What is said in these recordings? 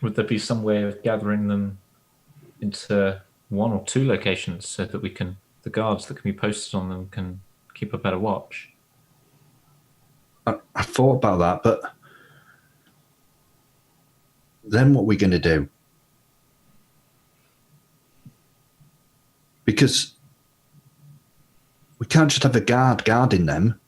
Would there be some way of gathering them into one or two locations so that the guards that can be posted on them can keep a better watch? I thought about that, but then what are we going to do? Because we can't just have a guard guarding them,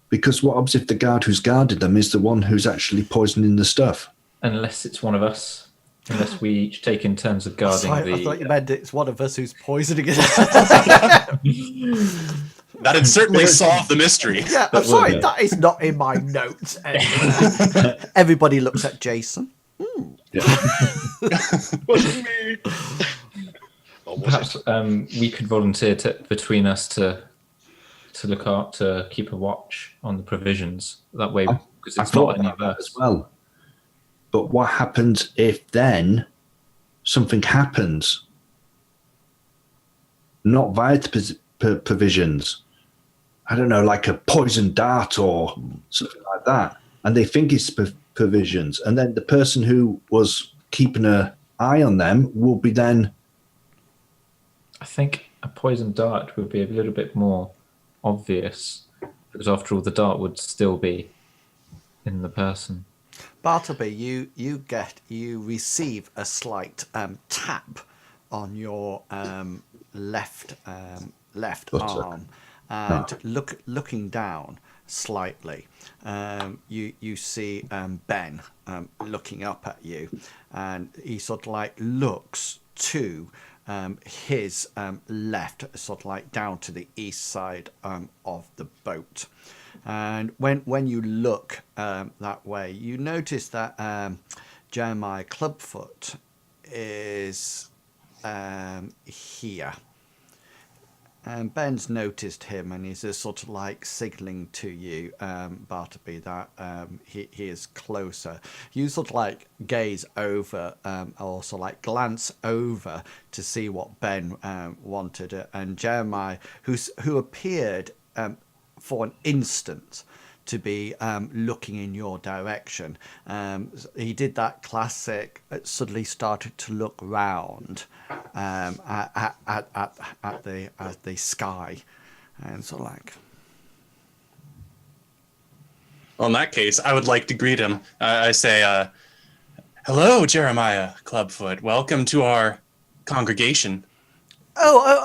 because what happens if the guard who's guarded them is the one who's actually poisoning the stuff? Unless it's one of us. Unless we each take in turns of guarding I thought you meant it's one of us who's poisoning it. That'd certainly solve the mystery. Yeah, I'm sorry, that is not in my notes. Everybody looks at Jason. Wasn't me. Perhaps we could volunteer between us to look out, to keep a watch on the provisions. That way, because it's not any of us as well. But what happens if then something happens? Not via the provisions. I don't know, like a poison dart or something like that. And they think it's provisions. And then the person who was keeping an eye on them will be then... I think a poison dart would be a little bit more obvious, because after all, the dart would still be in the person. Bartleby, you receive a slight tap on your left arm, and looking down slightly, you see Ben looking up at you, and he sort of like looks to his left, sort of like down to the east side of the boat. And when you look that way, you notice that Jeremiah Clubfoot is here. And Ben's noticed him, and he's just sort of like signaling to you, Bartleby, that he is closer. You sort of like gaze over, also like glance over to see what Ben wanted, and Jeremiah, who appeared for an instant to be looking in your direction. He did that classic, suddenly started to look round at the sky, and so like... Well, in that case, I would like to greet him. I say, hello, Jeremiah Clubfoot. Welcome to our congregation.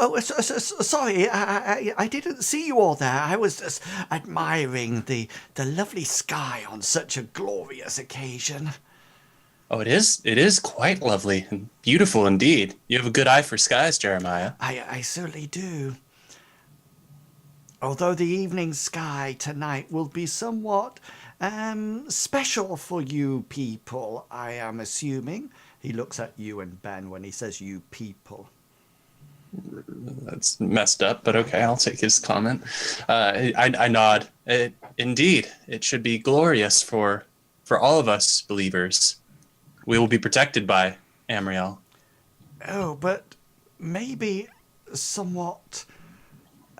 Sorry, I didn't see you all there. I was just admiring the lovely sky on such a glorious occasion. Oh, it is quite lovely and beautiful indeed. You have a good eye for skies, Jeremiah. I certainly do. Although the evening sky tonight will be somewhat special for you people, I am assuming. He looks at you and Ben when he says you people. That's messed up, but okay, I'll take his comment. I nod. Indeed, it should be glorious for all of us believers. We will be protected by Amriel. Oh, but maybe somewhat...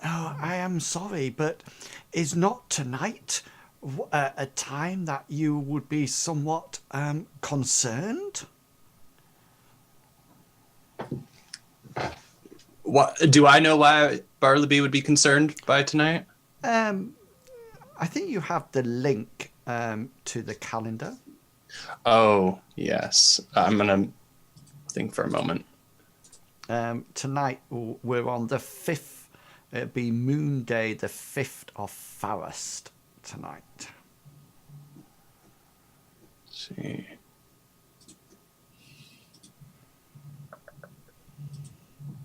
Oh, I am sorry, but is not tonight a time that you would be somewhat concerned? What do I know why Bartleby would be concerned by tonight? I think you have the link to the calendar. Oh, yes. I'm going to think for a moment. Tonight, we're on the 5th. It'd be Moon Day, the 5th of Farest tonight. Let's see.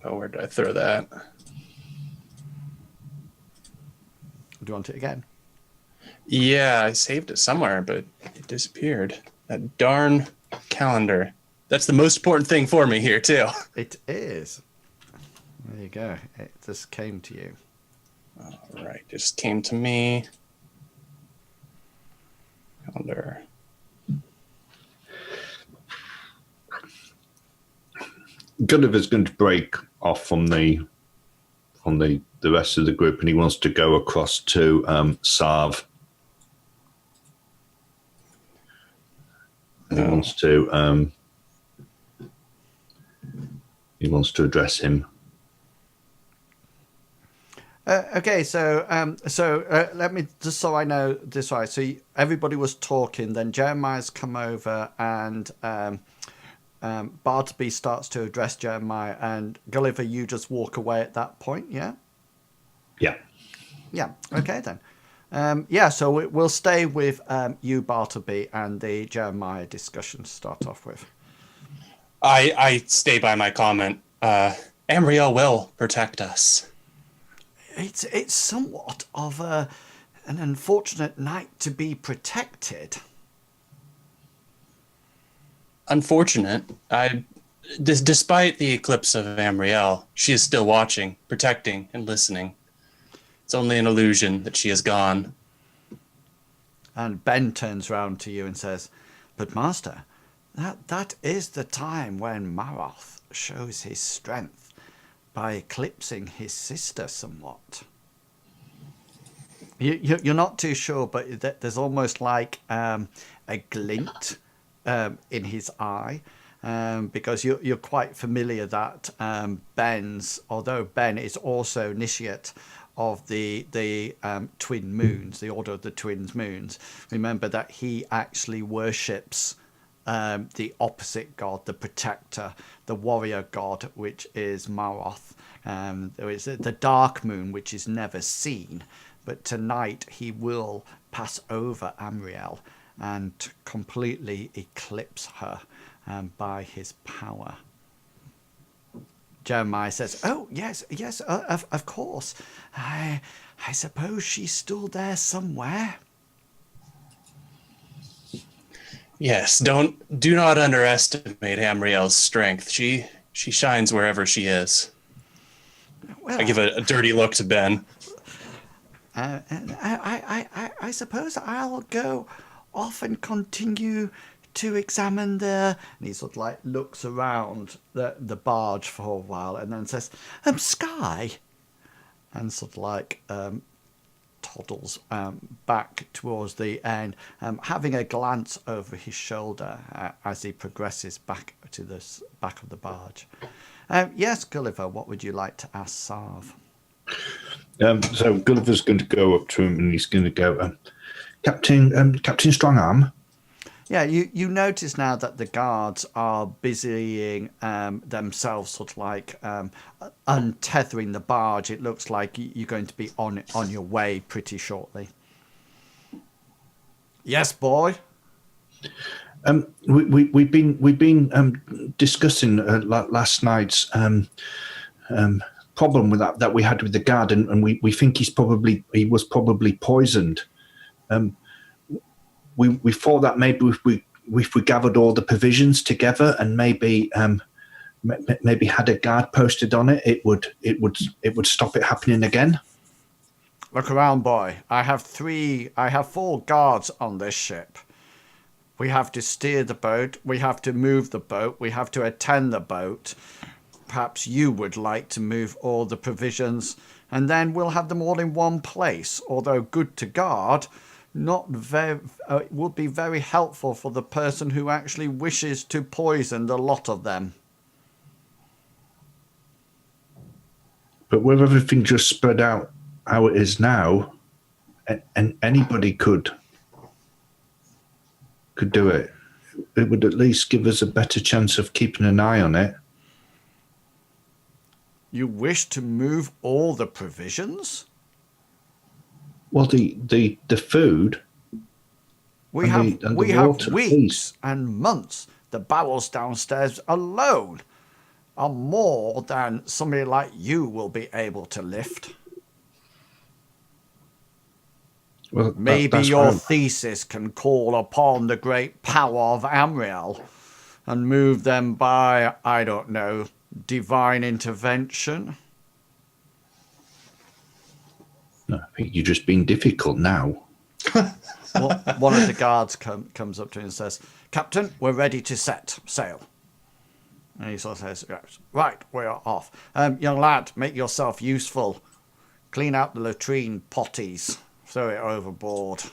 Oh, where did I throw that? Do you want it again? Yeah, I saved it somewhere, but it disappeared. That darn calendar. That's the most important thing for me here, too. It is. There you go. It just came to you. All right, just came to me. Calendar. Gulliver's going to break off from the rest of the group, and he wants to go across to Sarv. And he wants to address him. Okay, so let me just so I know this right. So everybody was talking, then Jeremiah's come over, and Bartleby starts to address Jeremiah, and Gulliver, you just walk away at that point, yeah? Yeah. Yeah. Okay then. So we'll stay with you, Bartleby, and the Jeremiah discussion to start off with. I stay by my comment. Amriel will protect us. It's somewhat of an unfortunate night to be protected. Unfortunate. Despite the eclipse of Amriel, she is still watching, protecting, and listening. It's only an illusion that she is gone. And Ben turns round to you and says, "But Master, that is the time when Maroth shows his strength by eclipsing his sister somewhat." You're not too sure, but there's almost like a glint in his eye, because you're quite familiar that although Ben is also initiate of the twin moons, the Order of the Twin Moons, remember that he actually worships the opposite god, the protector, the warrior god, which is Maroth. There is the dark moon, which is never seen, but tonight he will pass over Amriel and completely eclipse her by his power. Jeremiah says, "Oh, yes, of course. I suppose she's still there somewhere." Yes, do not underestimate Amriel's strength. She shines wherever she is. Well, I give a dirty look to Ben. I suppose I'll go off and continue to examine and he sort of like looks around the barge for a while and then says, "Sky," and sort of like toddles back towards the end, having a glance over his shoulder as he progresses back to the back of the barge. Yes, Gulliver, what would you like to ask Sarv? So Gulliver's going to go up to him and he's going to go, Captain Strongarm. Yeah, you notice now that the guards are busying themselves, sort of like untethering the barge. It looks like you're going to be on your way pretty shortly. Yes, boy. We've been discussing last night's problem with that we had with the guard, and we think he was probably poisoned. We thought that maybe if we gathered all the provisions together and maybe had a guard posted on it, it would stop it happening again. Look around, boy. I have 4 guards on this ship. We have to steer the boat. We have to move the boat. We have to attend the boat. Perhaps you would like to move all the provisions, and then we'll have them all in one place. Although good to guard, it would be very helpful for the person who actually wishes to poison the lot of them. But with everything just spread out how it is now, and anybody could do it. It would at least give us a better chance of keeping an eye on it. You wish to move all the provisions? Well, the food. We have weeks and months. The barrels downstairs alone are more than somebody like you will be able to lift. Well, Maybe that's your where- thesis can call upon the great power of Amriel and move them by, I don't know, divine intervention. No, I think you're just being difficult now. Well, one of the guards comes up to him and says, Captain, we're ready to set sail. And he sort of says, yes, right, we're off. Young lad, make yourself useful. Clean out the latrine potties. Throw it overboard.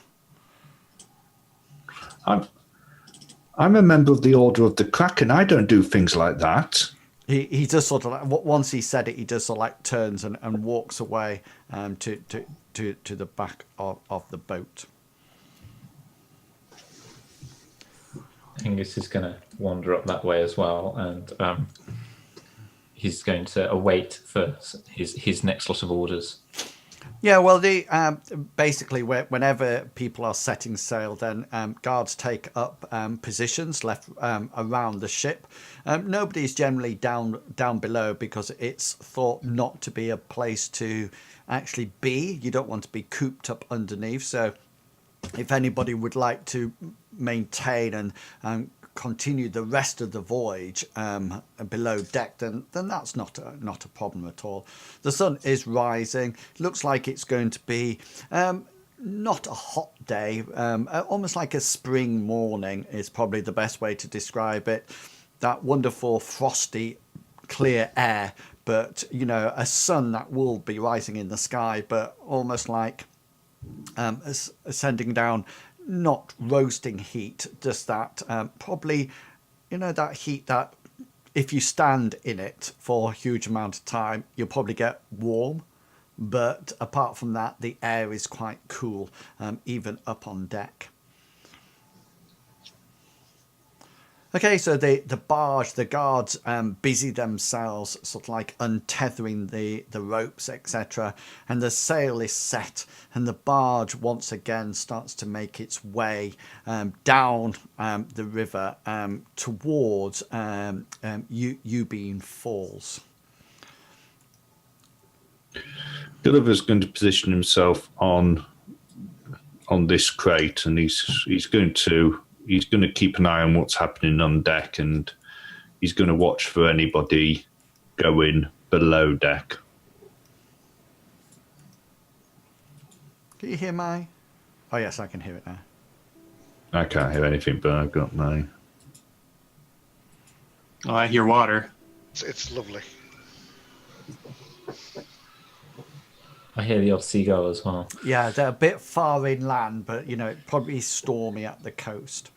I'm a member of the Order of the Kraken. I don't do things like that. He just sort of like, once he said it, he just sort of like turns and walks away to the back of the boat. Angus is going to wander up that way as well, and he's going to await for his next lot of orders. Yeah, well, the basically whenever people are setting sail, then guards take up positions left around the ship. Nobody's generally down below because it's thought not to be a place to actually be. You don't want to be cooped up underneath. So if anybody would like to maintain and continue the rest of the voyage below deck, then that's not a problem at all. The sun is rising. Looks like it's going to be not a hot day, almost like a spring morning is probably the best way to describe it. That wonderful frosty clear air, but a sun that will be rising in the sky, but almost like ascending down, not roasting heat, just that probably that heat that if you stand in it for a huge amount of time you'll probably get warm, but apart from that the air is quite cool, even up on deck. Okay, so the barge, the guards busy themselves sort of like untethering the ropes, etc. And the sail is set and the barge once again starts to make its way down the river towards Ubbin Falls. Gulliver's going to position himself on this crate, and he's going to keep an eye on what's happening on deck, and he's going to watch for anybody going below deck. Can you hear my... Oh, yes, I can hear it now. I can't hear anything, but I've got my... Oh, I hear water. It's lovely. I hear the odd seagull as well. Yeah, they're a bit far inland, but, it's probably stormy at the coast.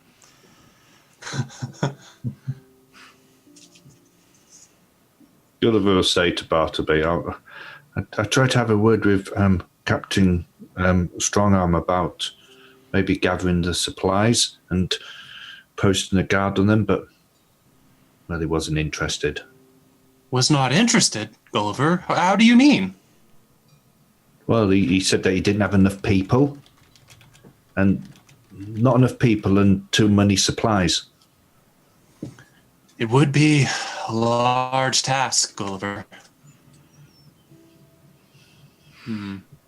Gulliver will say to Bartleby, I tried to have a word with Captain Strongarm about maybe gathering the supplies and posting a guard on them, but well, he wasn't interested. Was not interested, Gulliver? How do you mean? Well, he said that he didn't have enough people, and not enough people and too many supplies. It would be a large task, Gulliver.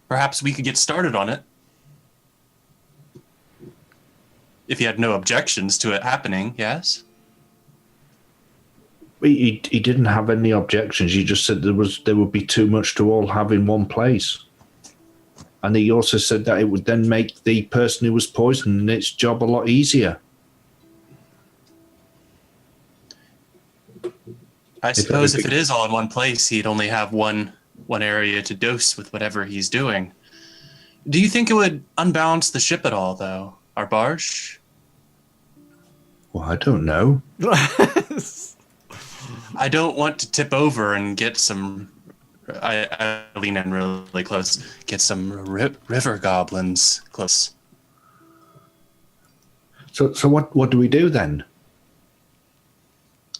Perhaps we could get started on it. If you had no objections to it happening, yes? He didn't have any objections. He just said there would be too much to all have in one place. And he also said that it would then make the person who was poisoned its job a lot easier. I suppose if it is all in one place, he'd only have one area to dose with whatever he's doing. Do you think it would unbalance the ship at all, though? Our barge? Well, I don't know. I don't want to tip over and get some... I lean in really close. Get some river goblins close. So what do we do then?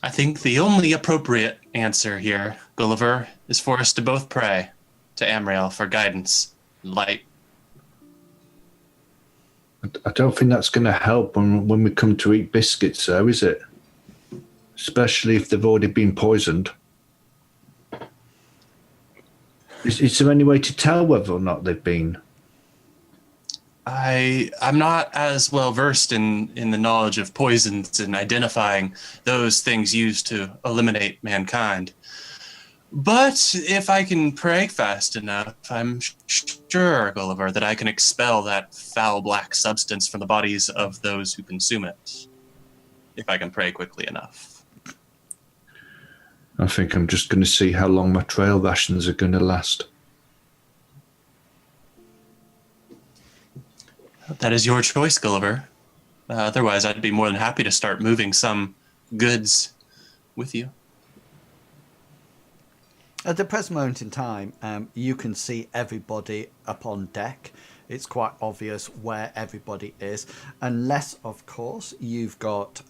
I think the only appropriate answer here, Gulliver, is for us to both pray to Amriel for guidance and light. I don't think that's going to help when we come to eat biscuits, though, is it? Especially if they've already been poisoned. Is there any way to tell whether or not they've been? I'm not as well versed in the knowledge of poisons and identifying those things used to eliminate mankind. But if I can pray fast enough, I'm sure, Gulliver, that I can expel that foul black substance from the bodies of those who consume it. If I can pray quickly enough. I think I'm just going to see how long my trail rations are going to last. That is your choice, Gulliver. Otherwise, I'd be more than happy to start moving some goods with you. At the present moment in time, you can see everybody up on deck. It's quite obvious where everybody is, unless, of course, you've got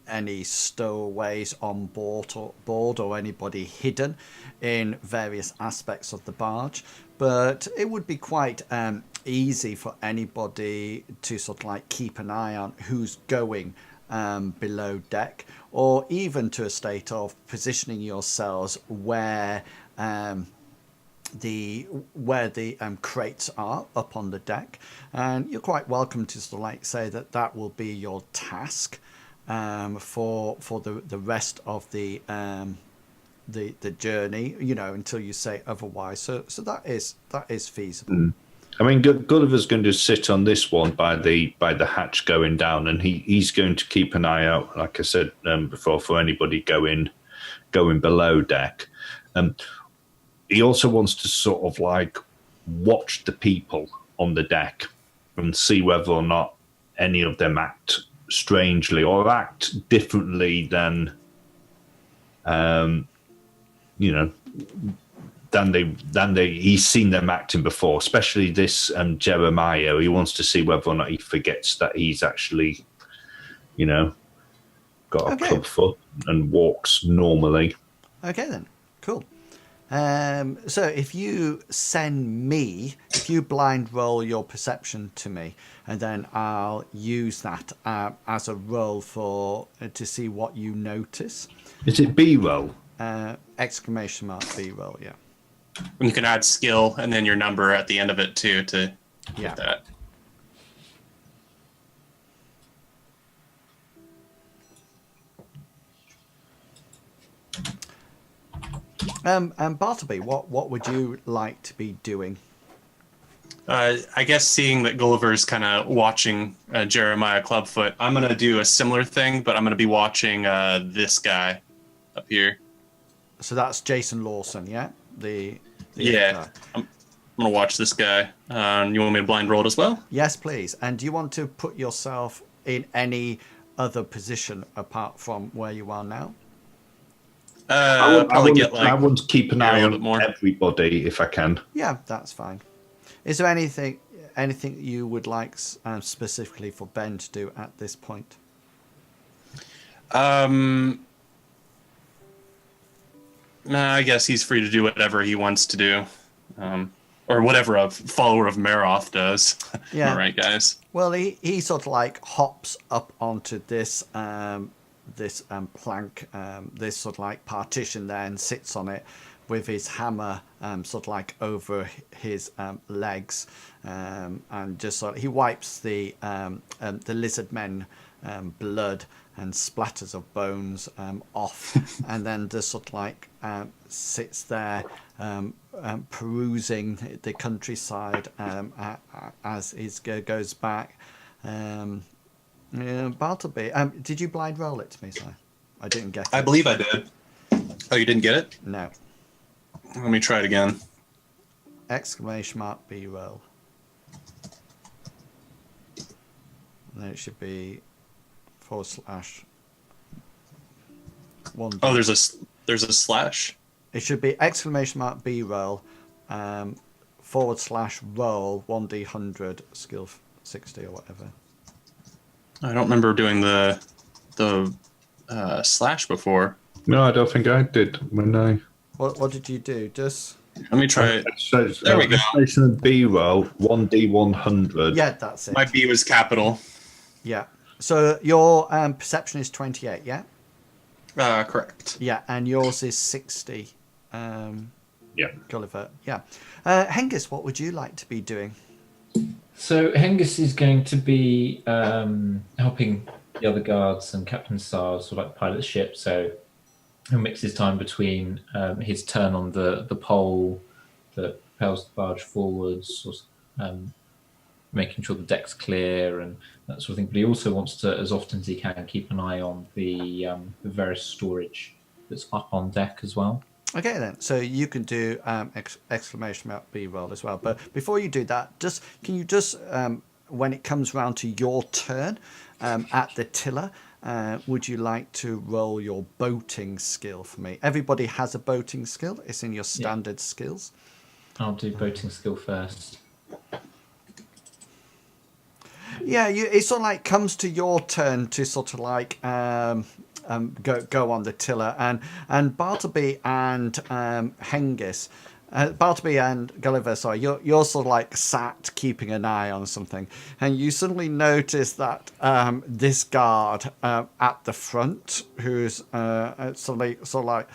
any stowaways on board or anybody hidden in various aspects of the barge. But it would be quite easy for anybody to sort of like keep an eye on who's going below deck, or even to a state of positioning yourselves where the crates are up on the deck. And you're quite welcome to sort of like say that will be your task for the rest of the journey, you know, until you say otherwise. So that is feasible. I mean, Gulliver's going to sit on this one by the hatch going down, and he's going to keep an eye out, like I said before, for anybody going below deck. He also wants to sort of like watch the people on the deck and see whether or not any of them act strangely or act differently than, you know, than he's seen them acting before, especially this Jeremiah. He wants to see whether or not he forgets that he's actually, you know, got a club foot and walks normally. Okay then, cool. So if you blind roll your perception to me, and then I'll use that as a roll to see what you notice. Is it B-roll? Exclamation mark B-roll, yeah. You can add skill and then your number at the end of it too to get that. Bartleby, what would you like to be doing? I guess seeing that Gulliver's kind of watching Jeremiah Clubfoot, I'm going to do a similar thing, but I'm going to be watching this guy up here. So that's Jason Lawson, yeah? Yeah, I'm going to watch this guy. You want me to blind roll it as well? Yes, please. And do you want to put yourself in any other position apart from where you are now? I want to keep an eye on everybody if I can. Yeah, that's fine. Is there anything you would like specifically for Ben to do at this point? Nah, I guess he's free to do whatever he wants to do, or whatever a follower of Meroth does. Yeah. All right, guys. Well, he sort of like hops up onto this plank, this sort of like partition there, and sits on it with his hammer sort of like over his legs, and just sort of, he wipes the Lizardmen blood and splatters of bones off, and then just sort of like sits there perusing the countryside as he goes back. Bartleby, did you blind roll it to me? Sorry, I didn't get it. I believe I did. Oh, you didn't get it? No. Let me try it again. Exclamation mark B roll. And then it should be / 1. Oh, there's a slash. It should be exclamation mark B roll / roll 1d100 skill 60 or whatever. I don't remember doing the slash before. No, I don't think I did when I. What did you do? Just let me try it. There we go. B roll 1d100. Yeah, that's it. My B was capital. Yeah. So your perception is 28. Yeah. Correct. Yeah, and yours is 60. Yeah, Yeah. Gulliver. Yeah. Hengist, what would you like to be doing? So Hengist is going to be helping the other guards and Captain Sarv sort of like pilot the ship. So he'll mix his time between his turn on the pole that propels the barge forwards, making sure the deck's clear and that sort of thing. But he also wants to, as often as he can, keep an eye on the various storage that's up on deck as well. Okay, then. So you can do exclamation mark B roll as well. But before you do that, can you when it comes round to your turn at the tiller, would you like to roll your boating skill for me? Everybody has a boating skill. It's in your standard skills. I'll do boating skill first. Yeah, it sort of like comes to your turn to sort of like go on the tiller, and Bartleby and Hengist, Bartleby and Gulliver, sorry, you're sort of like sat keeping an eye on something, and you suddenly notice that this guard at the front, who's suddenly sort of like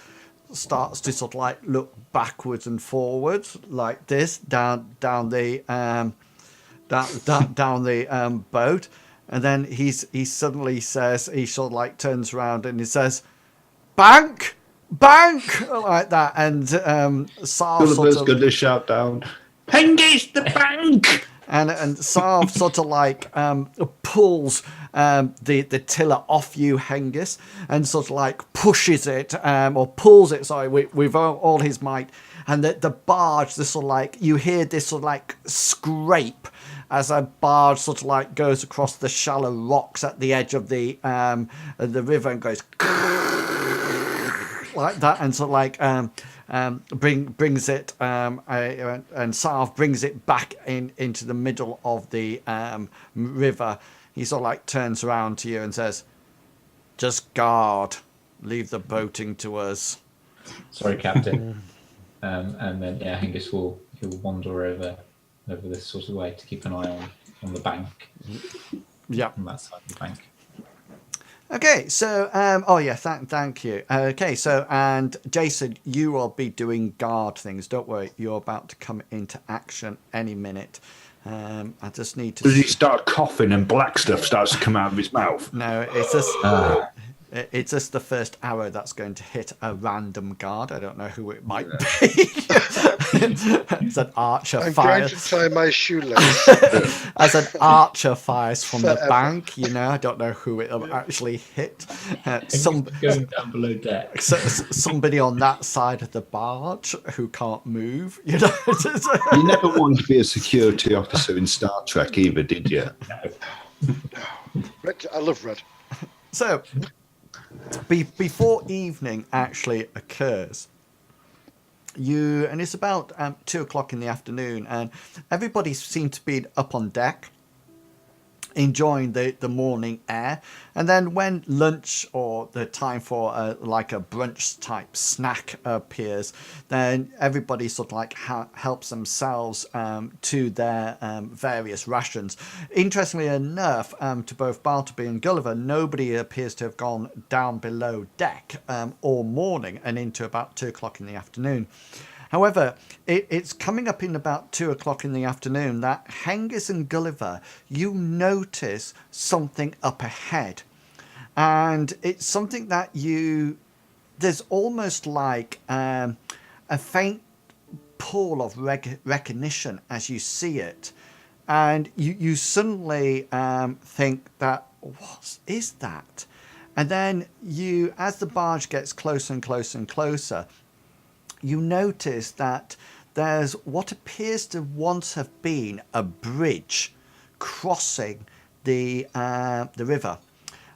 starts to sort of like look backwards and forwards like this down the boat, and then he suddenly says, he sort of like turns around and he says, bank like that, and Sarv Gulliver's going to shout down, Hengist, the bank. and Sarv sort of like pulls the tiller off you, Hengist, and sort of like pushes it or pulls it, sorry, with all his might, and the barge, this sort of like, you hear this sort of like scrape as a barge sort of like goes across the shallow rocks at the edge of the river and goes like that, and sort of like brings it and Sarv brings it back into the middle of the river. He sort of like turns around to you and says, "Just guard, leave the boating to us." Sorry, Captain. And then Hengist he'll wander over this sort of way to keep an eye on the bank. Yeah, on that side of the bank. Okay, so thank you. Okay, so and Jason, you will be doing guard things. Don't worry, you're about to come into action any minute. I just need to. Does he start coughing and black stuff starts to come out of his mouth? No, it's just the first arrow that's going to hit a random guard. I don't know who it might be. It's an archer I'm fires. going to tie my shoelace. As an archer fires from the bank, I don't know who it'll actually hit. Going down below deck. Somebody on that side of the barge who can't move. You never wanted to be a security officer in Star Trek either, did you? No. Red, I love red. So, before evening actually occurs, and it's about 2:00 in the afternoon, and everybody seemed to be up on deck, enjoying the morning air. And then when lunch or the time for like a brunch type snack appears, then everybody sort of like helps themselves to their various rations. Interestingly enough, to both Bartleby and Gulliver, nobody appears to have gone down below deck all morning and into about 2:00 in the afternoon. However, it's coming up in about 2:00 in the afternoon that Hengist and Gulliver, you notice something up ahead. And it's something that there's almost like a faint pull of recognition as you see it. And you suddenly think that, what is that? And then as the barge gets closer and closer and closer, you notice that there's what appears to once have been a bridge crossing the river.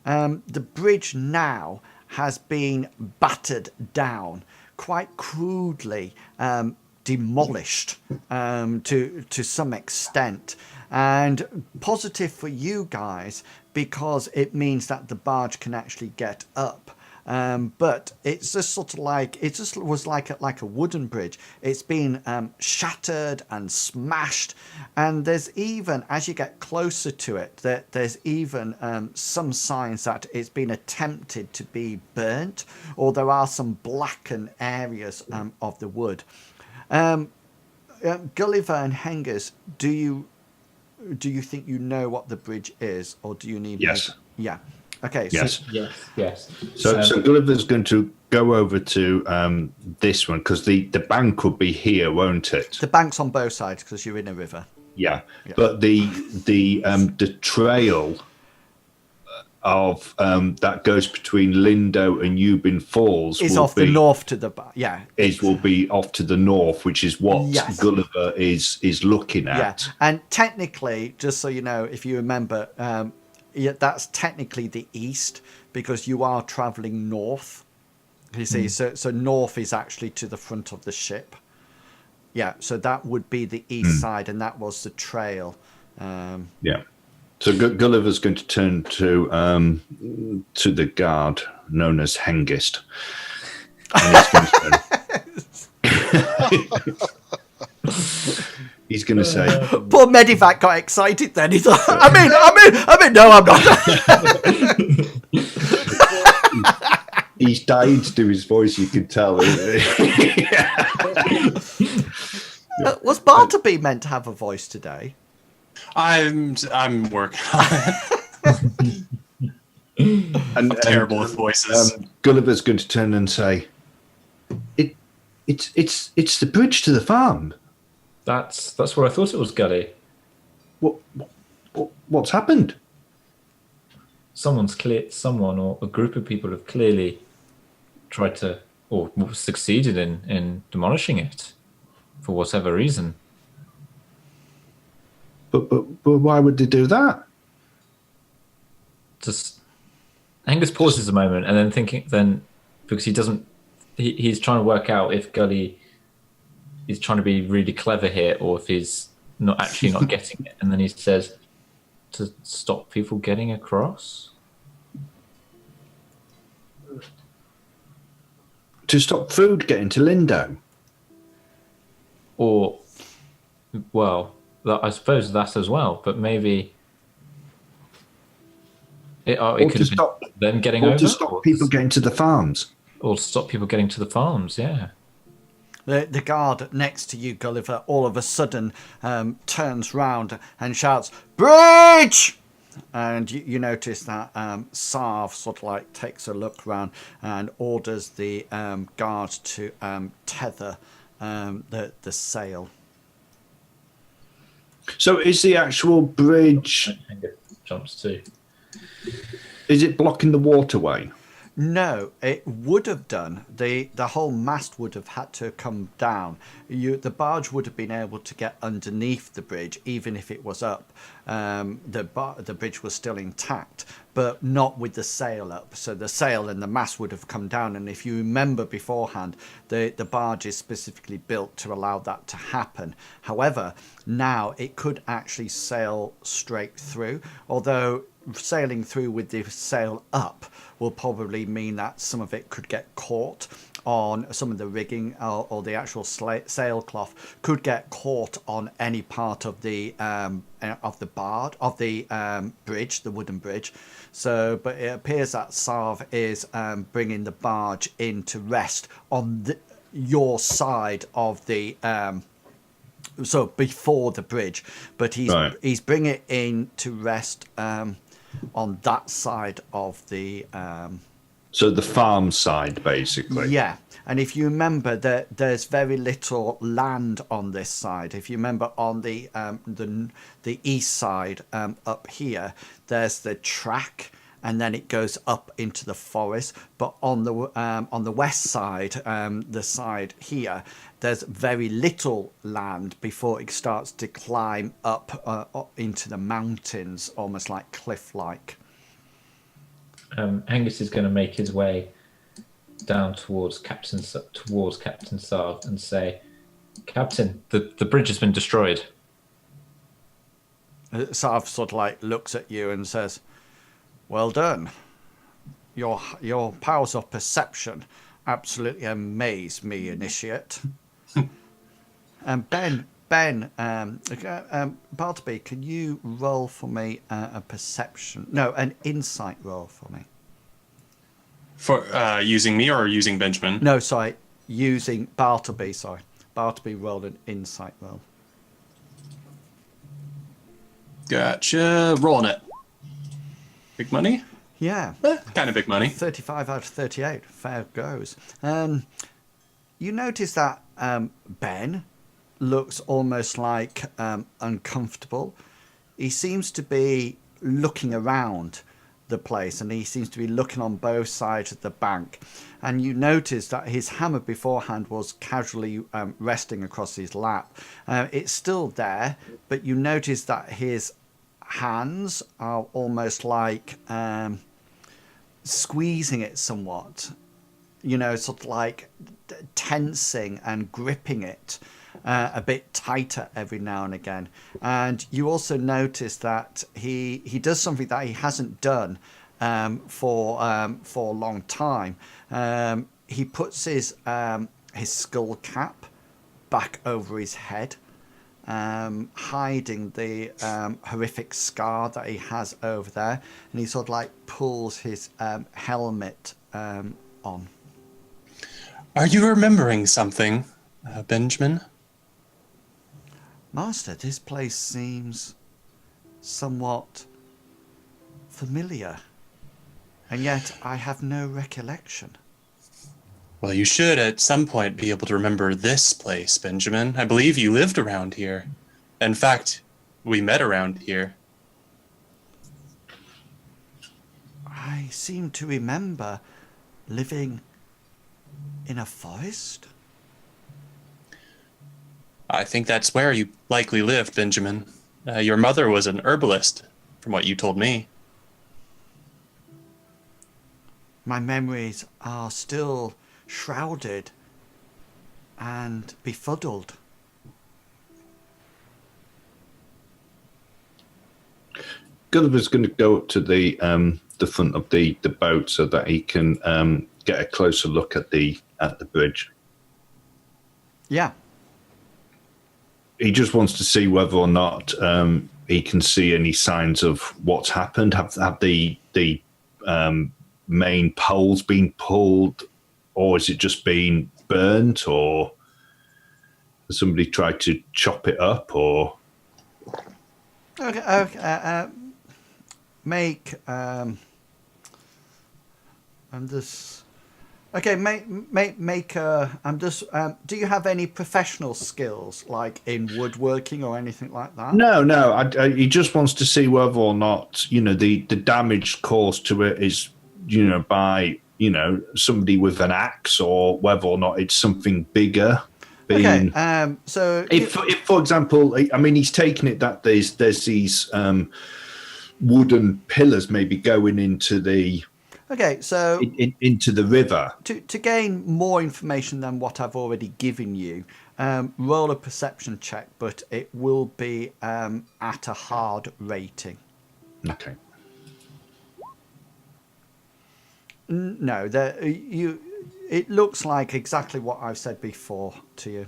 The bridge now has been battered down, quite crudely demolished to some extent. And positive for you guys, because it means that the barge can actually get up. But it's just sort of like, it just was like a wooden bridge. It's been shattered and smashed, and there's even, as you get closer to it, there's even some signs that it's been attempted to be burnt, or there are some blackened areas of the wood. Gulliver and Hengist, do you think you know what the bridge is, or do you need? Yes. Yeah. Okay. Yes. Yes. So Gulliver's going to go over to this one because the bank will be here, won't it? The bank's on both sides because you're in a river. Yeah. But the trail of that goes between Lindo and Ubbin Falls Is off the north to the will be off to the north, which is what Gulliver is looking at. Yeah, and technically, just so you know, if you remember, that's technically the east because you are traveling north. You see, so north is actually to the front of the ship. Yeah, so that would be the east side, and that was the trail. Yeah. So Gulliver's going to turn to the guard known as Hengist. He's going to say, Poor Medivac got excited then. He's like, I'm in, no, I'm not. He's dying to do his voice, you can tell. Was Bartleby meant to have a voice today? I'm working on it. I'm terrible with voices. Gulliver's going to turn and say, "It's the bridge to the farm." That's where I thought it was, Gully. What's happened? Someone or a group of people have clearly tried to or succeeded in demolishing it for whatever reason. But why would they do that? Just Angus pauses a moment and then because he's trying to work out if Gully is trying to be really clever here or if he's not getting it, and then he says, to stop people getting across. To stop food getting to Lindo. Or, well, I suppose that as well, but maybe it could have been them getting over. To stop people getting to the farms. Or to stop people getting to the farms, yeah. The guard next to you, Gulliver, all of a sudden turns round and shouts, "Bridge!" And you notice that Sarv sort of like takes a look round and orders the guard to tether the sail. So is the actual bridge... Jumps too. Is it blocking the waterway? No, it would have done. The whole mast would have had to come down. The barge would have been able to get underneath the bridge, even if it was up. The bridge was still intact, but not with the sail up. So the sail and the mast would have come down. And if you remember beforehand, the barge is specifically built to allow that to happen. However, now it could actually sail straight through, although sailing through with the sail up will probably mean that some of it could get caught on some of the rigging, or the actual sailcloth could get caught on any part of the bridge, the wooden bridge. So, but it appears that Sarv is bringing the barge in to rest on your side of the so before the bridge, but he's bringing it in to rest on that side of the so the farm side, basically. Yeah, and if you remember that there's very little land on this side. If you remember on the east side up here, there's the track, and then it goes up into the forest. But on the west side, the side here, there's very little land before it starts to climb up into the mountains, almost like cliff-like. Angus is going to make his way down towards Captain Sarv and say, "Captain, the bridge has been destroyed." Sarv sort of like looks at you and says, "Well done. Your powers of perception absolutely amaze me, Initiate." And Ben, Bartleby, can you roll for me a perception? No, an insight roll for me. For using me or using Benjamin? No, sorry, using Bartleby. Sorry, Bartleby roll an insight roll. Gotcha. Rolling it. Big money? Yeah. Kind of big money. 35 out of 38. Fair goes. You notice that Ben looks almost like uncomfortable. He seems to be looking around the place, and he seems to be looking on both sides of the bank. And you notice that his hammer beforehand was casually resting across his lap. It's still there, but you notice that his hands are almost like squeezing it somewhat, sort of like tensing and gripping it a bit tighter every now and again. And you also notice that he does something that he hasn't done for a long time. He puts his skull cap back over his head, hiding the horrific scar that he has over there, and he sort of like pulls his helmet on. Are you remembering something, Benjamin? Master, this place seems somewhat familiar, and yet I have no recollection. Well, you should at some point be able to remember this place, Benjamin. I believe you lived around here. In fact, we met around here. I seem to remember living in a forest. I think that's where you likely lived, Benjamin. Your mother was an herbalist, from what you told me. My memories are still shrouded and befuddled. Gulliver's going to go up to the front of the boat so that he can get a closer look at the bridge. Yeah. He just wants to see whether or not he can see any signs of what's happened. Have the main poles been pulled, or is it just been burnt, or has somebody tried to chop it up, or? Okay. Make I'm just okay. Make. I'm just. Do you have any professional skills, like in woodworking or anything like that? No. He just wants to see whether or not the damage caused to it is by somebody with an axe, or whether or not it's something bigger. Okay. So if for example, I mean, he's taken it that there's these wooden pillars maybe going into the into the river. To gain more information than what I've already given you, roll a perception check, but it will be at a hard rating. Okay. No, it looks like exactly what I've said before to you.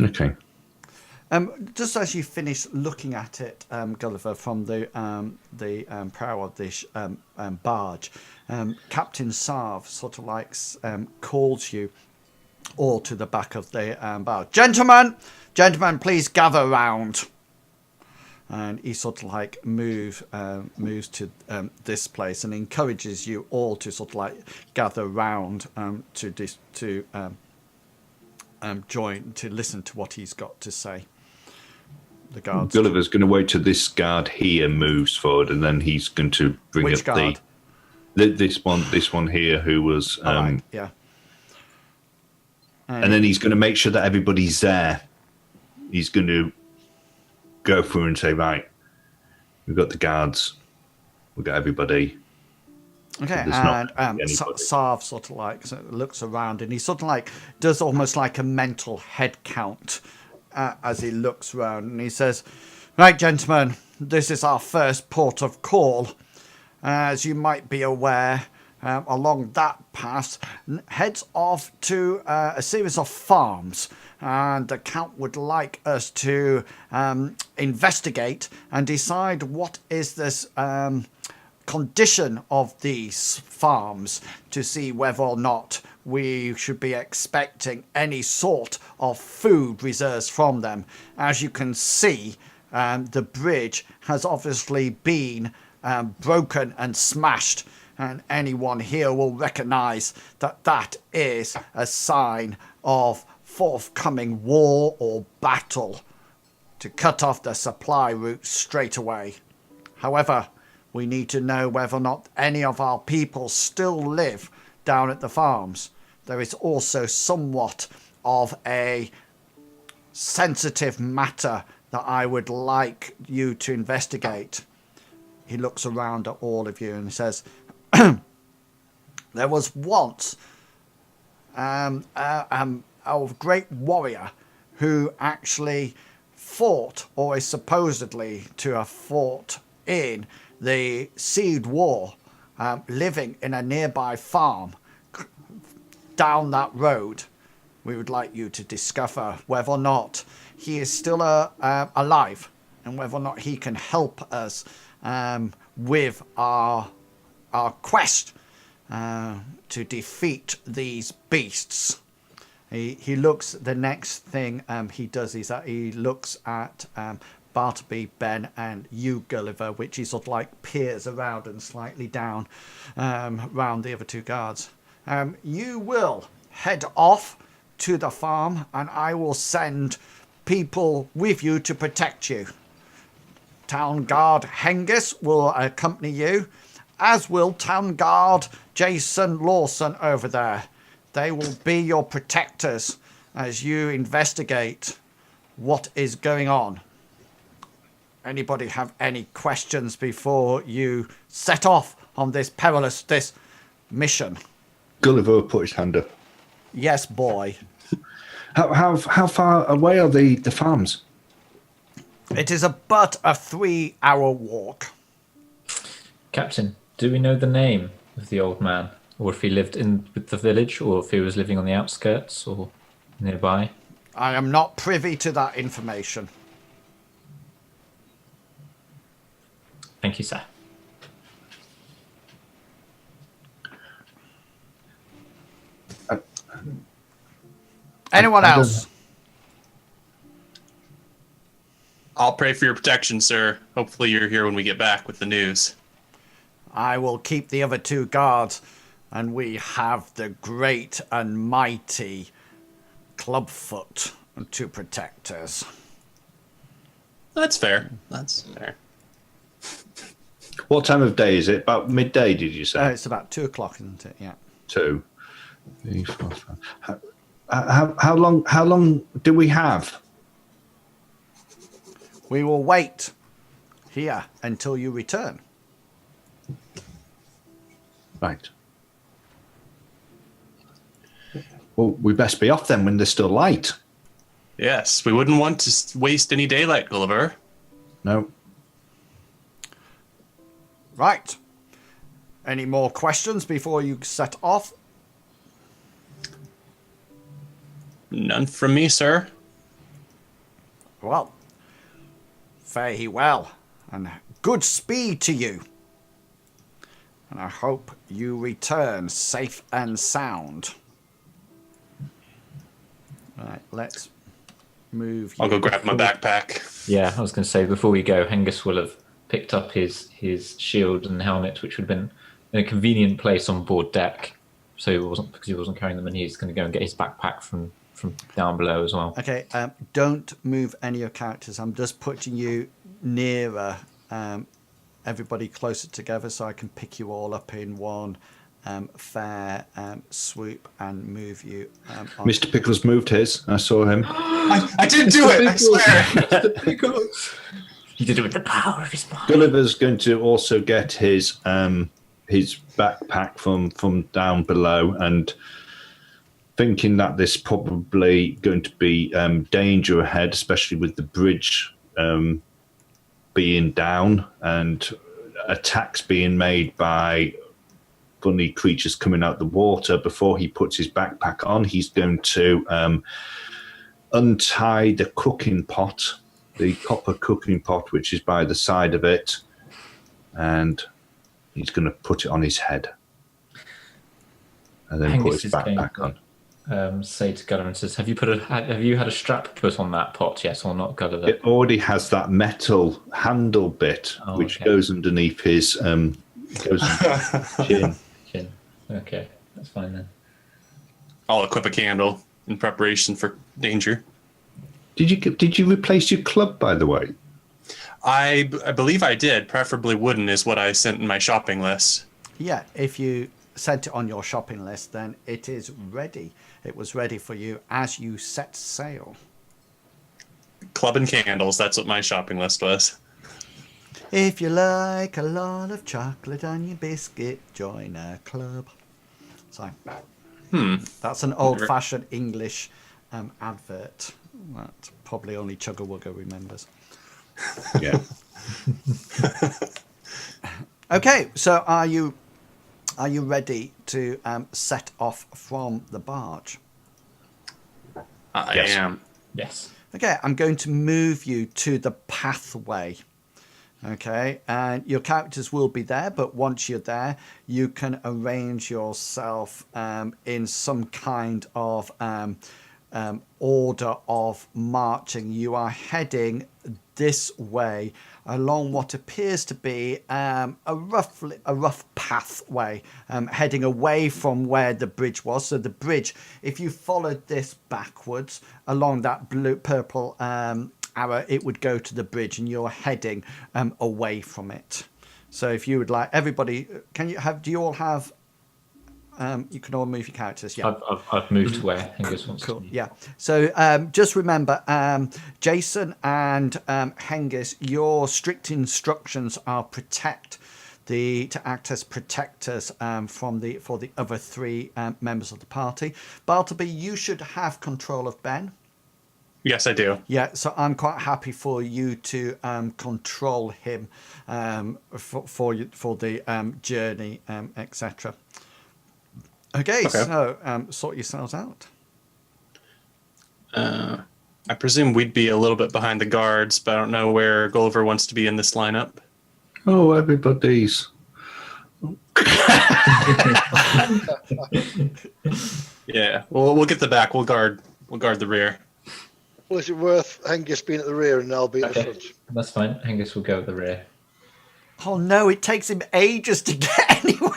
Okay. Just as you finish looking at it, Gulliver, from the prow of this barge, Captain Sarv sort of like calls you all to the back of the barge. Gentlemen, please gather round. And he sort of like moves to this place and encourages you all to sort of like gather round to join, to listen to what he's got to say. The guards. Gulliver's going to wait till this guard here moves forward, and then he's going to bring Which up guard? this one here who was Right, yeah. And then he's going to make sure that everybody's there. He's going to go through and say, right, we've got the guards, we've got everybody. Okay, and Sarv sort of like looks around, and he sort of like does almost like a mental head count as he looks around, and he says, right, gentlemen, this is our first port of call. As you might be aware, along that path heads off to a series of farms, and the Count would like us to investigate and decide what is this condition of these farms to see whether or not we should be expecting any sort of food reserves from them. As you can see, the bridge has obviously been broken and smashed, and anyone here will recognize that that is a sign of forthcoming war or battle to cut off the supply route straight away. However, we need to know whether or not any of our people still live down at the farms. There is also somewhat of a sensitive matter that I would like you to investigate. He looks around at all of you and says, there was once a great warrior who actually fought, or is supposedly to have fought, in the Seed War, living in a nearby farm down that road. We would like you to discover whether or not he is still alive, and whether or not he can help us with our quest to defeat these beasts. He looks. The next thing he does is that he looks at Bartleby, Ben, and you, Gulliver, which he sort of like peers around and slightly down round the other two guards. You will head off to the farm, and I will send people with you to protect you. Town Guard Hengist will accompany you, as will Town Guard Jason Lawson over there. They will be your protectors as you investigate what is going on. Anybody have any questions before you set off on this mission? Gulliver put his hand up. Yes, boy. How far away are the farms? It is but a 3-hour walk. Captain, do we know the name of the old man? Or if he lived in with the village, or if he was living on the outskirts or nearby? I am not privy to that information. Thank you, sir. Anyone else? I'll pray for your protection, sir. Hopefully you're here when we get back with the news. I will keep the other two guards, and we have the great and mighty Clubfoot to protect us. That's fair. That's fair. What time of day is it? About midday, did you say? It's about 2 o'clock, isn't it? Yeah. 2, 3, 4, 5. How long do we have? We will wait here until you return. Right. Well, we best be off then when there's still light. Yes, we wouldn't want to waste any daylight, Gulliver. No. Right. Any more questions before you set off? None from me, sir. Well, fare ye well, and good speed to you. And I hope you return safe and sound. Right, let's move. I'll go grab my backpack. Yeah, I was going to say, before we go, Hengist will have picked up his shield and helmet, which would have been in a convenient place on board deck. So because he wasn't carrying them, and he's going to go and get his backpack from down below as well. Okay, don't move any of your characters. I'm just putting you nearer everybody closer together so I can pick you all up in one fair swoop and move you. Mr. Pickles moved his. I saw him. I did do it, I swear. He did it with the power of his mind. Gulliver's going to also get his backpack from down below, and thinking that there's probably going to be danger ahead, especially with the bridge being down and attacks being made by funny creatures coming out the water. Before he puts his backpack on, he's going to untie the cooking pot, the copper cooking pot, which is by the side of it, and He's going to put it on his head. And then Angus put his is back going back on. Say to Gulliver, says, have you had a strap put on that pot, yes or not, Gulliver? It already has that metal handle bit, which goes underneath his chin. Okay, that's fine then. I'll equip a candle in preparation for danger. Did you replace your club, by the way? I believe I did. Preferably wooden is what I sent in my shopping list. Yeah, if you sent it on your shopping list, then it is ready. It was ready for you as you set sail. Club and candles, that's what my shopping list was. If you like a lot of chocolate on your biscuit, join a club. So, that's an old-fashioned English advert that probably only Chugga Wugga remembers. Yeah. Okay, so are you ready to set off from the barge? I Yes. am. Yes. Okay, I'm going to move you to the pathway. Okay, and your characters will be there, but once you're there, you can arrange yourself in some kind of order of marching. You are heading this way along what appears to be a rough pathway, heading away from where the bridge was. So the bridge, if you followed this backwards along that purple arrow, it would go to the bridge, and you're heading away from it. So if you would like, everybody, do you all have? You can all move your characters. Yeah, I've moved to where Hengist wants cool. to be. Yeah. So just remember, Jason and Hengist, your strict instructions are to act as protectors for the other three members of the party. Bartleby, you should have control of Ben. Yes, I do. Yeah, so I'm quite happy for you to control him for the journey, etc. Okay, so sort yourselves out. I presume we'd be a little bit behind the guards, but I don't know where Gulliver wants to be in this lineup. Oh, everybody's. Yeah, we'll get the back. We'll guard the rear. Well, is it worth Hengist being at the rear and I'll be at the front? That's fine. Hengist will go at the rear. Oh no, it takes him ages to get anywhere.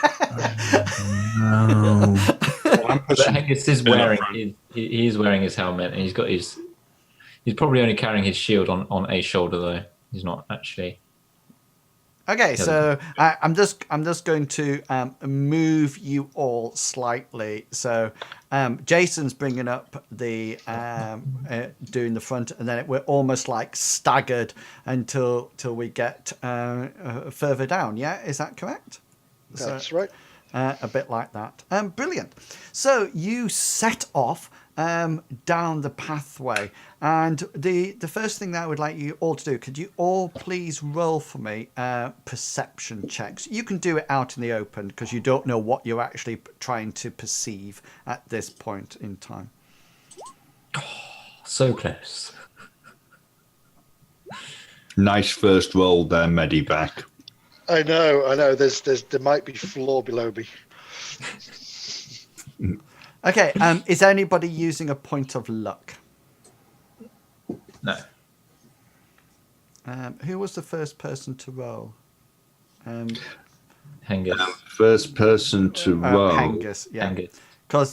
No. But Hengist is wearing he is wearing his helmet, and he's probably only carrying his shield on a shoulder though. He's not actually. Okay, so I'm just going to move you all slightly. So Jason's bringing up the doing the front, and then we're almost like staggered till we get further down. Yeah, is that correct? That's right. A bit like that. Brilliant. So you set off down the pathway, and the first thing that I would like you all to do, could you all please roll for me perception checks? You can do it out in the open because you don't know what you're actually trying to perceive at this point in time. So close. Nice first roll there, Medivac. I know. There might be floor below me. Okay, is anybody using a point of luck? No. Who was the first person to roll? Hengist. First person to roll. Hengist, yeah. Hengist. Because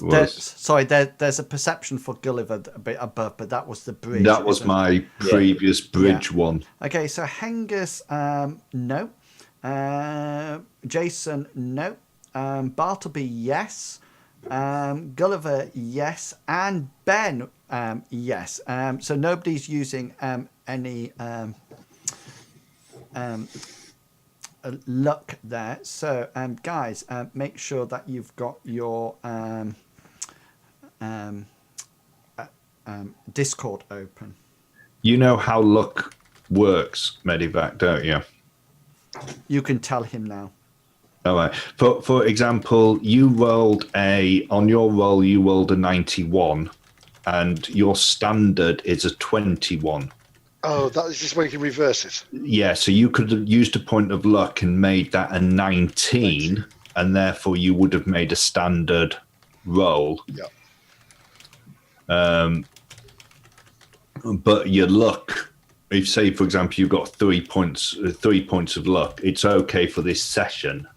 there's a perception for Gulliver a bit above, but that was the bridge. That was my previous bridge one. Okay, so Hengist, no. Jason, no. Bartleby, yes. Gulliver, yes. And Ben, yes. So nobody's using any luck there. So guys, make sure that you've got your Discord open. You know how luck works, Medivac, don't you? You can tell him now. All right. For example, on your roll you rolled a 91, and your standard is a 21. Oh, that is just where you can reverse it. Yeah, so you could have used a point of luck and made that a 19, and therefore you would have made a standard roll. Yeah. But your luck, if say for example you've got 3 points of luck, it's okay for this session,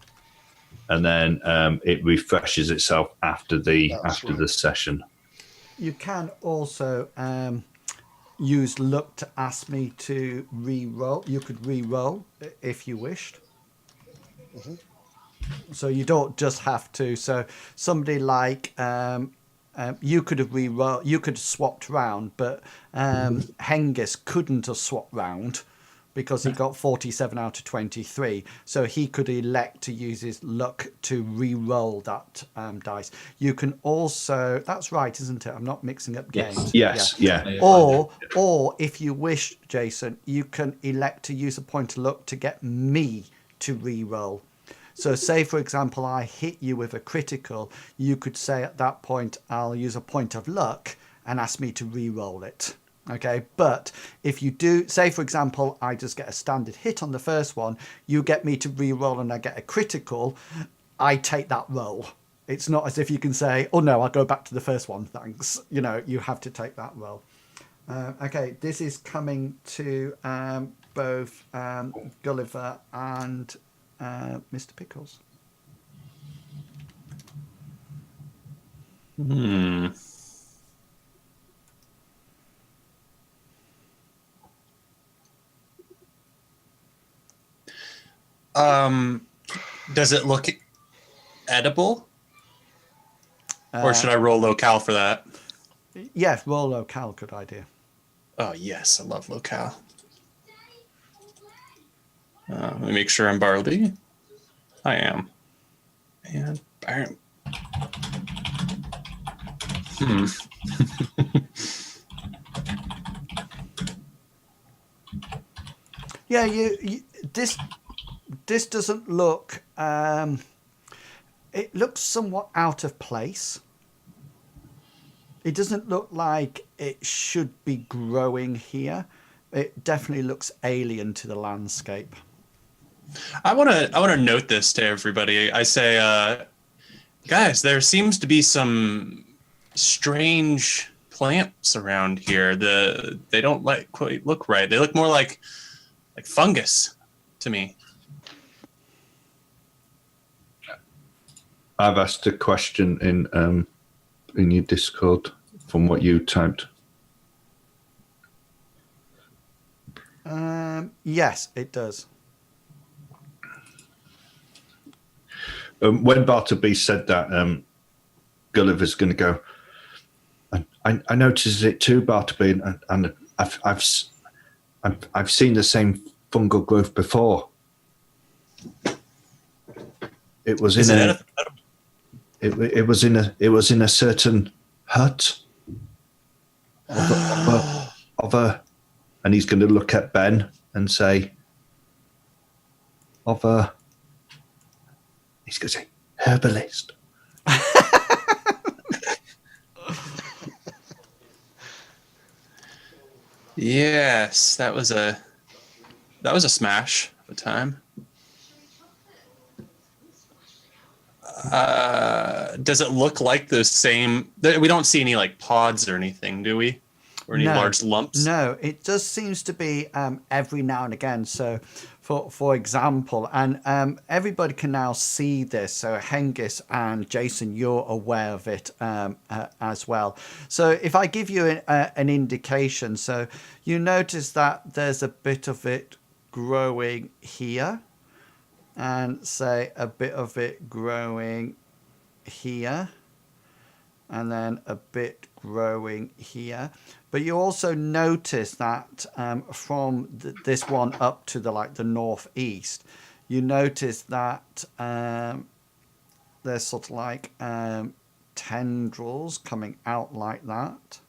and then it refreshes itself after the session. You can also use luck to ask me to re-roll. You could re-roll if you wished. Mm-hmm. So you don't just have to. So somebody like you could have re-roll. You could have swapped round, but Hengist couldn't have swapped round because he got 47 out of 23. So he could elect to use his luck to re-roll that dice. You can also, that's right, isn't it? I'm not mixing up games. Yes. Yeah. Or if you wish, Jason, you can elect to use a point of luck to get me to re-roll. So say, for example, I hit you with a critical, you could say at that point, I'll use a point of luck and ask me to re-roll it. Okay, but if you do, say, for example, I just get a standard hit on the first one, you get me to re-roll and I get a critical, I take that roll. It's not as if you can say, oh no, I'll go back to the first one, thanks. You know, you have to take that roll. Okay, this is coming to both Gulliver and Mr. Pickles. Does it look edible? Or should I roll locale for that? Yes, roll locale, good idea. Oh, yes, I love locale. Let me make sure I'm Barleby. I am. And bam. Yeah, you this doesn't look. It looks somewhat out of place. It doesn't look like it should be growing here. It definitely looks alien to the landscape. I want to note this to everybody. I say, guys, there seems to be some strange plants around here. They don't quite look right. They look more like fungus to me. I've asked a question in your Discord from what you typed. Yes, it does. When Bartleby said that, Gulliver's going to go. I noticed it too, Bartleby, and I've seen the same fungal growth before. It was it was in a certain hut of a, and he's going to look at Ben and say, he's going to say, herbalist. Yes, that was a smash of a time. Does it look like the same? We don't see any like pods or anything, do we? Or any large lumps? No, it does seems to be every now and again. So, for example, and everybody can now see this. So, Hengist and Jason, you're aware of it as well. So, if I give you an indication, so you notice that there's a bit of it growing here, and say a bit of it growing here, and then a bit growing here. But you also notice that from this one up to the northeast, you notice that there's sort of like tendrils coming out like that.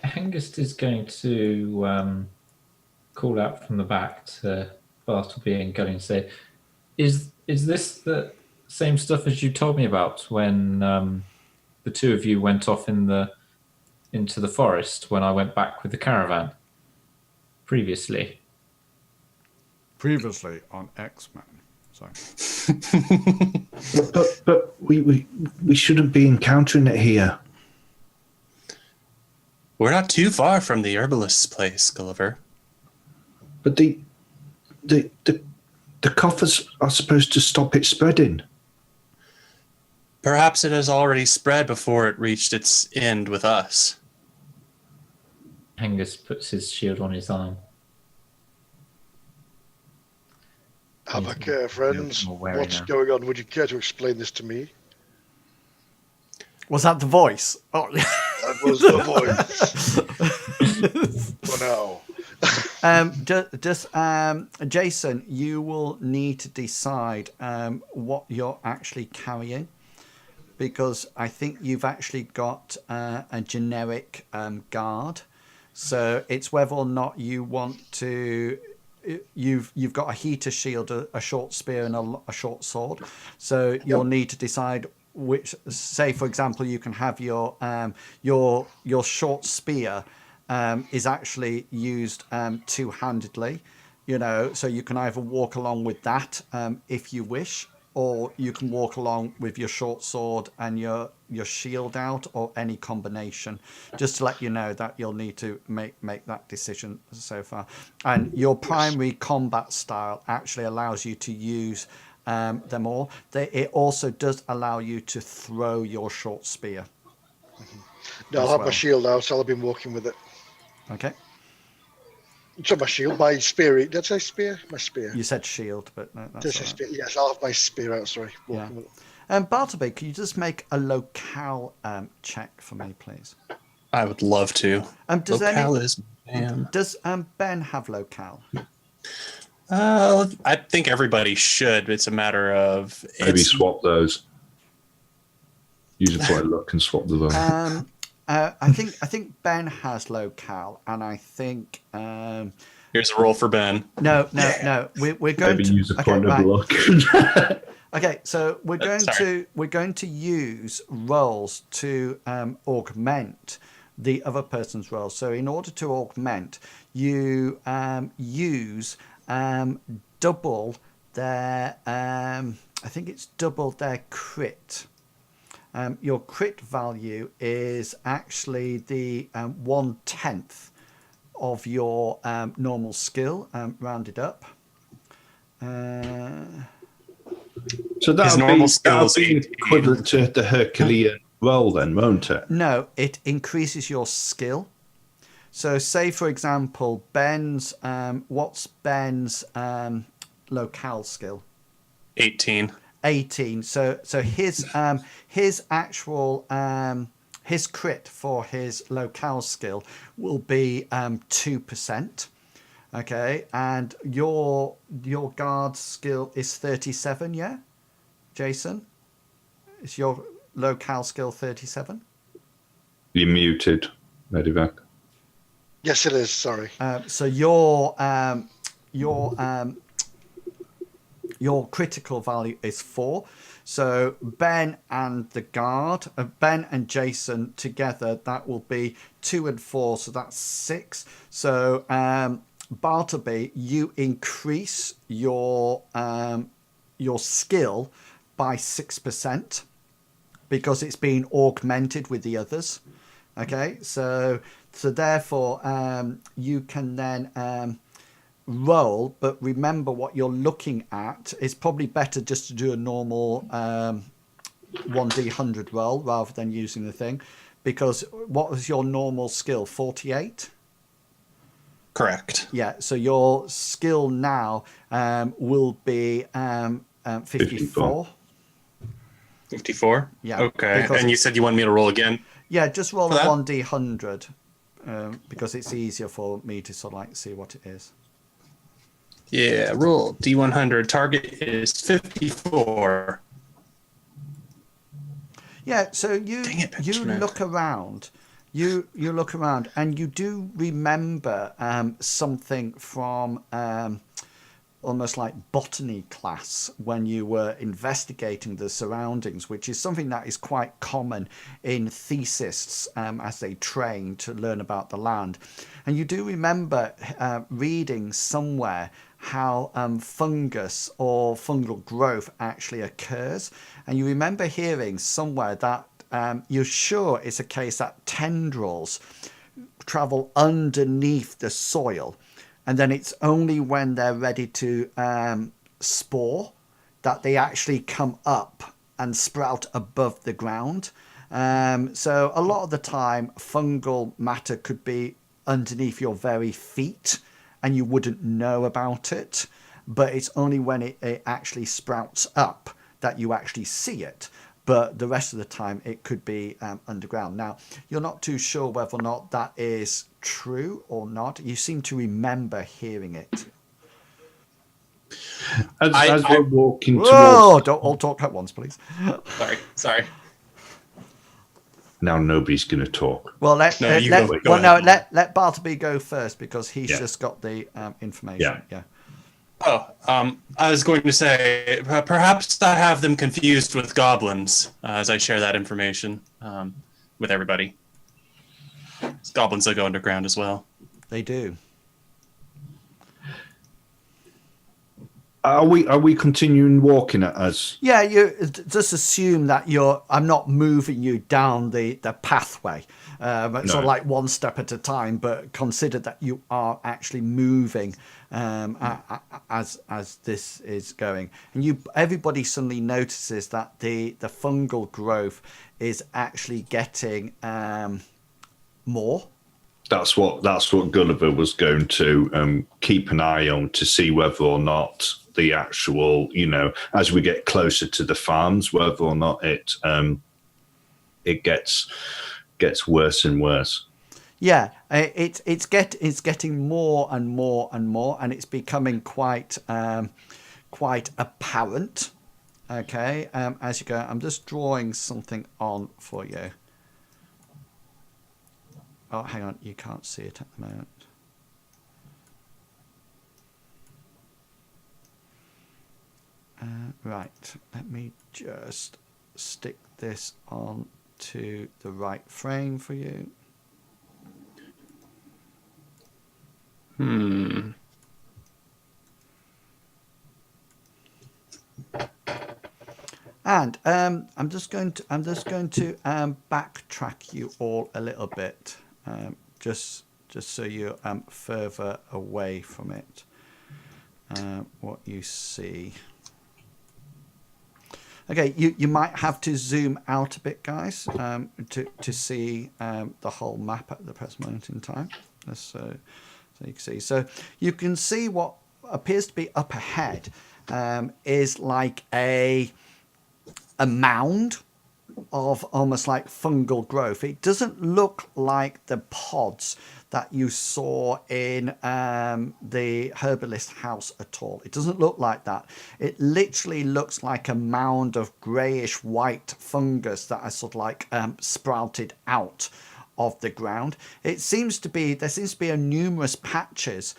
Hengist is going to call out from the back to Bartleby and Gully and say, "Is this the same stuff as you told me about when the two of you went off in the into the forest when I went back with the caravan previously. Previously on X-Men. Sorry. But we shouldn't be encountering it here. We're not too far from the herbalist's place, Gulliver. But the coffers are supposed to stop it spreading. Perhaps it has already spread before it reached its end with us. Hengist puts his shield on his arm. Have a care, friends. What's going on? Would you care to explain this to me? Was that the voice? Oh, That was the voice. For now. Jason, you will need to decide what you're actually carrying, because I think you've actually got a generic guard. So it's whether or not you want to. You've got a heater shield, a short spear, and a short sword. So you'll need to decide which. Say, for example, you can have your short spear is actually used two-handedly. So you can either walk along with that if you wish, or you can walk along with your short sword and your shield out, or any combination. Just to let you know that you'll need to make that decision so far. And your primary combat style actually allows you to use them all. It also does allow you to throw your short spear. No, I'll have my shield out, so I've been walking with it. Okay. So my shield, my spear. Did I say spear? My spear. You said shield, but no, that's all right. Spear? Yes, I'll have my spear out. Sorry. Walking with it. Bartleby, can you just make a locale check for me, please? I would love to. Does Ben have locale? I think everybody should. It's a matter of Maybe swap those. Use a point of luck and swap the vote. I think Ben has locale, and I think here's a roll for Ben. No. We're going Maybe to use a point of luck. Okay, so we're going to use rolls to augment the other person's roll. So in order to augment, you use double their. I think it's double their crit. Your crit value is actually the 1/10 of your normal skill, rounded up. So that'll be equivalent to the Herculean roll then, won't it? No, it increases your skill. So say, for example, Ben's... what's Ben's locale skill? 18. 18. So his actual his crit for his locale skill will be 2%. Okay, and your guard skill is 37. Yeah, Jason, is your locale skill 37? You're muted, Medivac. Yes, it is. Sorry. So your critical value is 4. So Ben and the guard, Ben and Jason together, that will be 2 and 4. So that's 6. So Bartleby, you increase your skill by 6% because it's being augmented with the others. Okay, so therefore you can then roll, but remember what you're looking at. It's probably better just to do a normal 1d100 roll rather than using the thing, because what was your normal skill? 48? Correct. Yeah, so your skill now will be 54. 54? Yeah. Okay, and you said you want me to roll again? Yeah, just roll a 1d100 because it's easier for me to sort of like see what it is. Yeah, roll D100. Target is 54. Yeah, so you look around. You look around and you do remember something from almost like botany class when you were investigating the surroundings, which is something that is quite common in thesists as they train to learn about the land. And you do remember reading somewhere how fungus or fungal growth actually occurs. And you remember hearing somewhere that you're sure it's a case that tendrils travel underneath the soil, and then it's only when they're ready to spore that they actually come up and sprout above the ground. So a lot of the time, fungal matter could be underneath your very feet and you wouldn't know about it. But it's only when it actually sprouts up that you actually see it. But the rest of the time, it could be underground. Now, you're not too sure whether or not that is true or not. You seem to remember hearing it. As we're walking Whoa! towards... Don't all talk at once, please. Sorry. Now nobody's going to talk. Well, let Bartleby go first because he's just got the information. Yeah. I was going to say, perhaps I have them confused with goblins as I share that information with everybody. Goblins that go underground as well. They do. Are we continuing walking as? Yeah, you just assume that I'm not moving you down the pathway, sort of like one step at a time, but consider that you are actually moving as this is going. And everybody suddenly notices that the fungal growth is actually getting more. That's what Gulliver was going to keep an eye on to see whether or not the actual, as we get closer to the farms, whether or not it gets worse and worse. Yeah, it's getting more and more and more, and it's becoming quite apparent. Okay, as you go, I'm just drawing something on for you. Oh, hang on, you can't see it at the moment. Right, let me just stick this on to the right frame for you. And I'm just going to backtrack you all a little bit, just so you're further away from it. What you see. Okay, you might have to zoom out a bit, guys, to see the whole map at the present moment in time. So you can see. So you can see what appears to be up ahead is like a mound of almost like fungal growth. It doesn't look like the pods that you saw in the herbalist house at all. It doesn't look like that. It literally looks like a mound of greyish white fungus that are sort of like sprouted out of the ground. There seems to be a numerous patches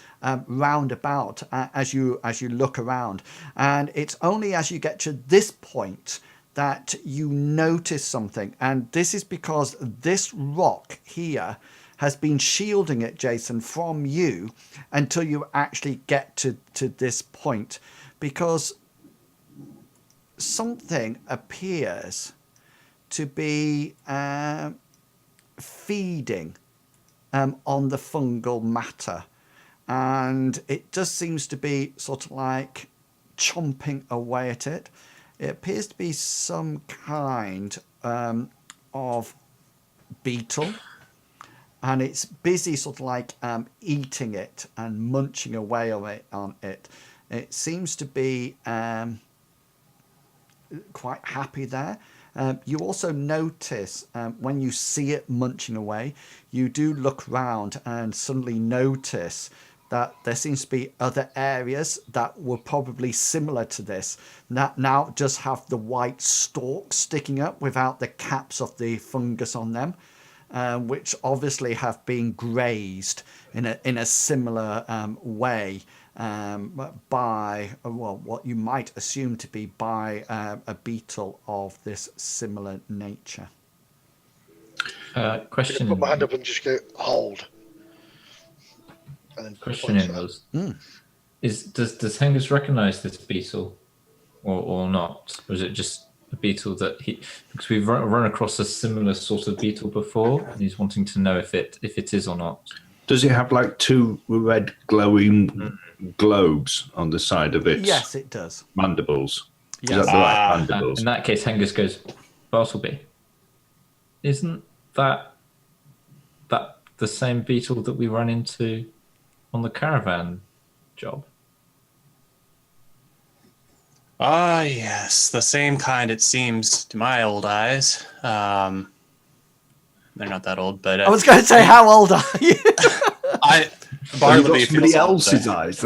round about as you look around, and it's only as you get to this point that you notice something, and this is because this rock here has been shielding it, Jason, from you until you actually get to this point, because something appears to be feeding on the fungal matter, and it just seems to be sort of like chomping away at it. It appears to be some kind of beetle, and it's busy sort of like eating it and munching away on it. It seems to be quite happy there. You also notice when you see it munching away, you do look round and suddenly notice that there seems to be other areas that were probably similar to this that now just have the white stalks sticking up without the caps of the fungus on them, which obviously have been grazed in a similar way what you might assume to be by a beetle of this similar nature. I'm Question. gonna put my hand up and just go hold. And then Question point in to that. was: does Hengus recognise this beetle, or not? Or is it just a beetle that because we've run across a similar sort of beetle before, and he's wanting to know if it is or not. Does it have like two red glowing globes on the side of its Yes, it does. mandibles? Yes. Is that the right mandibles? In that case, Hengus goes, Bartleby, isn't that the same beetle that we ran into on the caravan job? Ah, yes, the same kind, it seems, to my old eyes. They're not that old, but... I was going to say, how old are you? Bartleby, somebody else's eyes.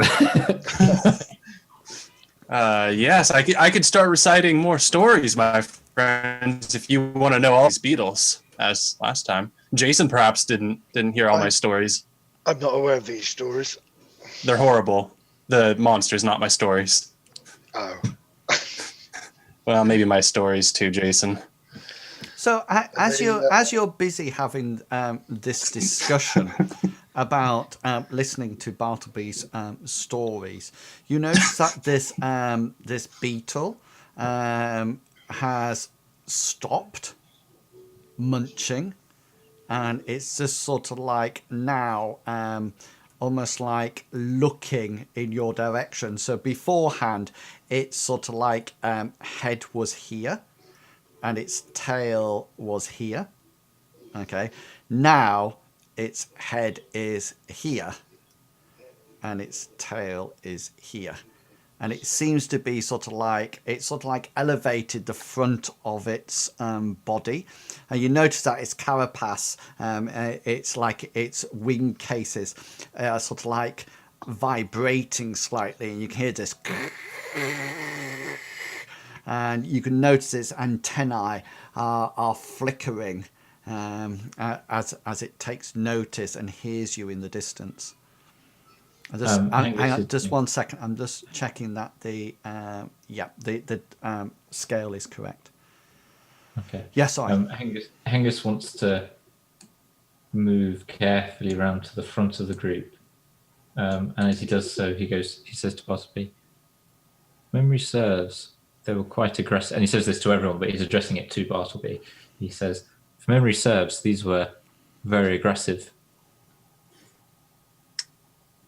Yes, I could start reciting more stories, my friends, if you want to know all these beetles, as last time. Jason perhaps didn't hear all my stories. I'm not aware of these stories. They're horrible. The monsters, not my stories. Oh. Well, maybe my stories too, Jason. So as you're busy having this discussion about listening to Bartleby's stories, you notice that this beetle has stopped munching, and it's just sort of like now almost like looking in your direction. So beforehand, it's sort of like head was here and its tail was here. Okay, now its head is here and its tail is here, and it seems to be sort of like elevated the front of its body, and you notice that its carapace, it's like its wing cases sort of like vibrating slightly, and you can hear this and you can notice its antennae are flickering as it takes notice and hears you in the distance. Hang on, just 1 second. I'm just checking that the scale is correct. Okay. Yes, sorry. Hengus wants to move carefully around to the front of the group, and as he does so, he says to Bartleby, "Memory serves, they were quite aggressive." And he says this to everyone, but he's addressing it to Bartleby. He says, "If memory serves, these were very aggressive."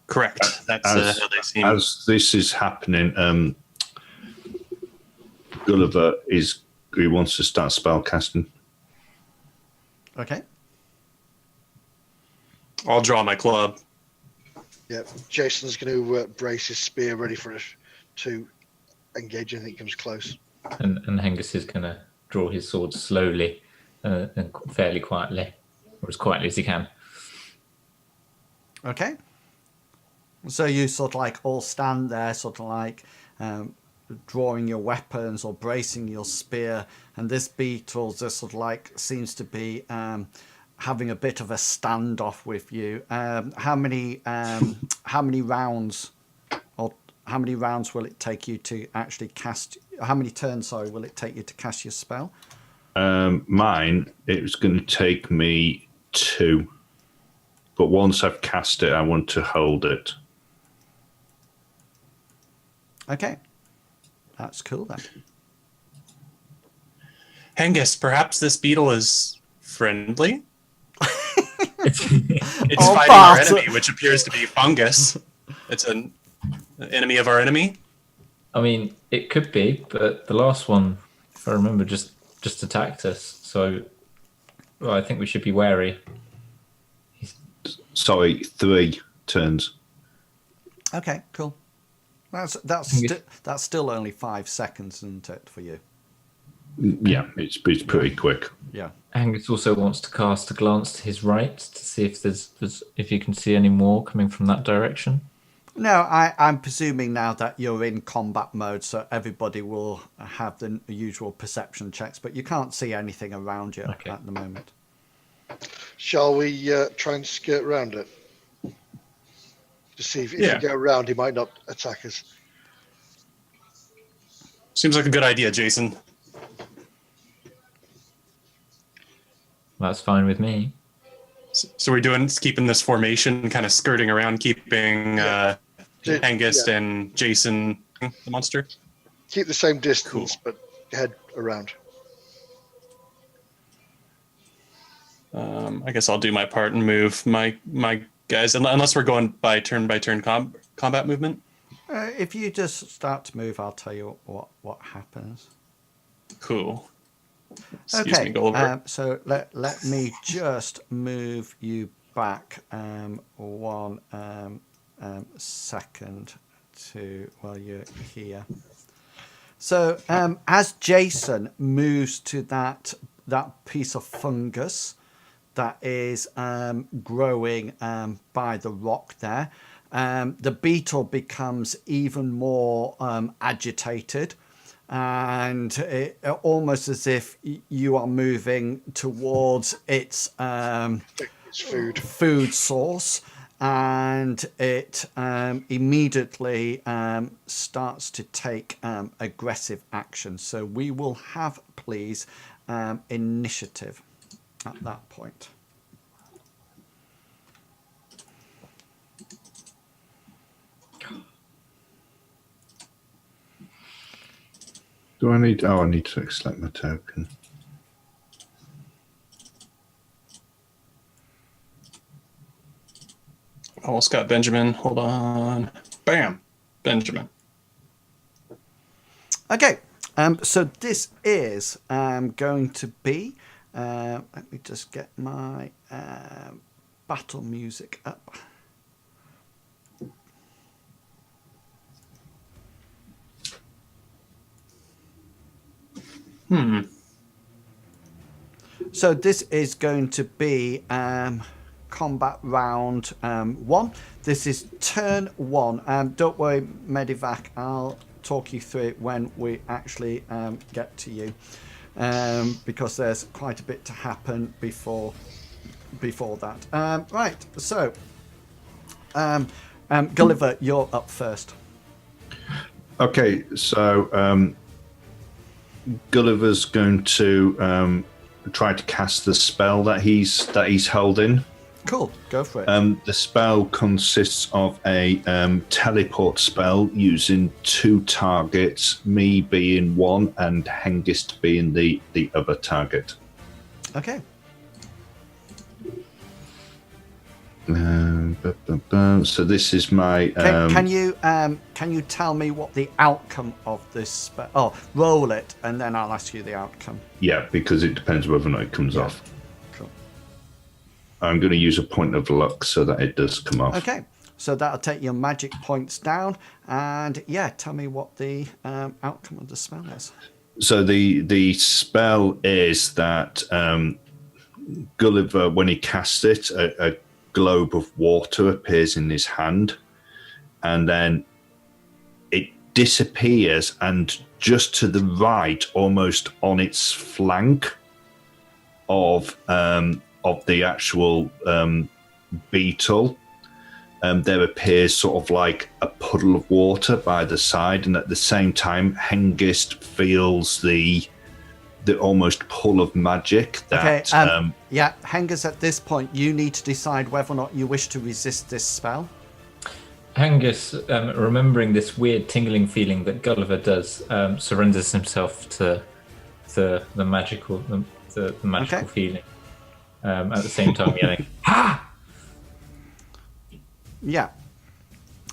Correct. That's how they seem. As this is happening, Gulliver he wants to start spell casting. Okay. I'll draw my club. Yeah, Jason's going to brace his spear ready for us to engage anything that comes close. And Hengus is going to draw his sword slowly and fairly quietly, or as quietly as he can. Okay. So you sort of like all stand there, sort of like drawing your weapons or bracing your spear, and this beetle just sort of like seems to be having a bit of a standoff with you. How many rounds, or how many rounds will it take you to actually cast? How many turns, sorry, will it take you to cast your spell? Mine, it was going to take me 2, but once I've cast it, I want to hold it. Okay, that's cool then. Hengus, perhaps this beetle is friendly? It's Oh, fighting our enemy, which appears to be fungus. It's an enemy of our enemy. I mean, it could be, but the last one, if I remember, just attacked us. So I think we should be wary. Sorry, 3 turns. Okay, cool. That's still only 5 seconds, isn't it, for you? Yeah, it's pretty quick. Yeah. Angus also wants to cast a glance to his right to see if if you can see any more coming from that direction. No, I'm presuming now that you're in combat mode, so everybody will have the usual perception checks, but you can't see anything around you at the moment. Shall we try and skirt around it? to see if Yeah. we go around, he might not attack us. Seems like a good idea, Jason. That's fine with me. So we're keeping this formation, kind of skirting around, keeping Angus and Jason the monster. Keep the same distance, but head around. I guess I'll do my part and move my guys, unless we're going by turn combat movement. If you just start to move, I'll tell you what happens. Cool. Excuse Okay, me, Gulliver. so let me just move you back 1 second to while you're here. So as Jason moves to that piece of fungus that is growing by the rock there, the beetle becomes even more agitated, and almost as if you are moving towards its food source, and it immediately starts to take aggressive action. So we will have, please, initiative at that point. Do I need? Oh, I need to select my token. Almost got Benjamin. Hold on. Bam. Benjamin. Okay. So this is going to be. Let me just get my battle music up. So this is going to be combat round 1. This is turn 1. Don't worry, Medivac, I'll talk you through it when we actually get to you, because there's quite a bit to happen before that. Right, so Gulliver, you're up first. Okay, so Gulliver's going to try to cast the spell that he's holding. Cool, go for it. The spell consists of a teleport spell using 2 targets, me being one and Hengist being the other target. Okay. So this is my. Can you tell me what the outcome of this spell? Oh, roll it, and then I'll ask you the outcome. Yeah, because it depends whether or not it comes off. Cool. I'm going to use a point of luck so that it does come off. Okay, so that'll take your magic points down, and yeah, tell me what the outcome of the spell is. So the spell is that Gulliver, when he casts it, a globe of water appears in his hand, and then it disappears, and just to the right, almost on its flank of the actual beetle, there appears sort of like a puddle of water by the side, and at the same time Hengist feels the almost pull of magic that yeah, Hengist, at this point you need to decide whether or not you wish to resist this spell. Hengist, remembering this weird tingling feeling that Gulliver does, surrenders himself to the magical feeling. At the same time yelling, "Ha!" Yeah.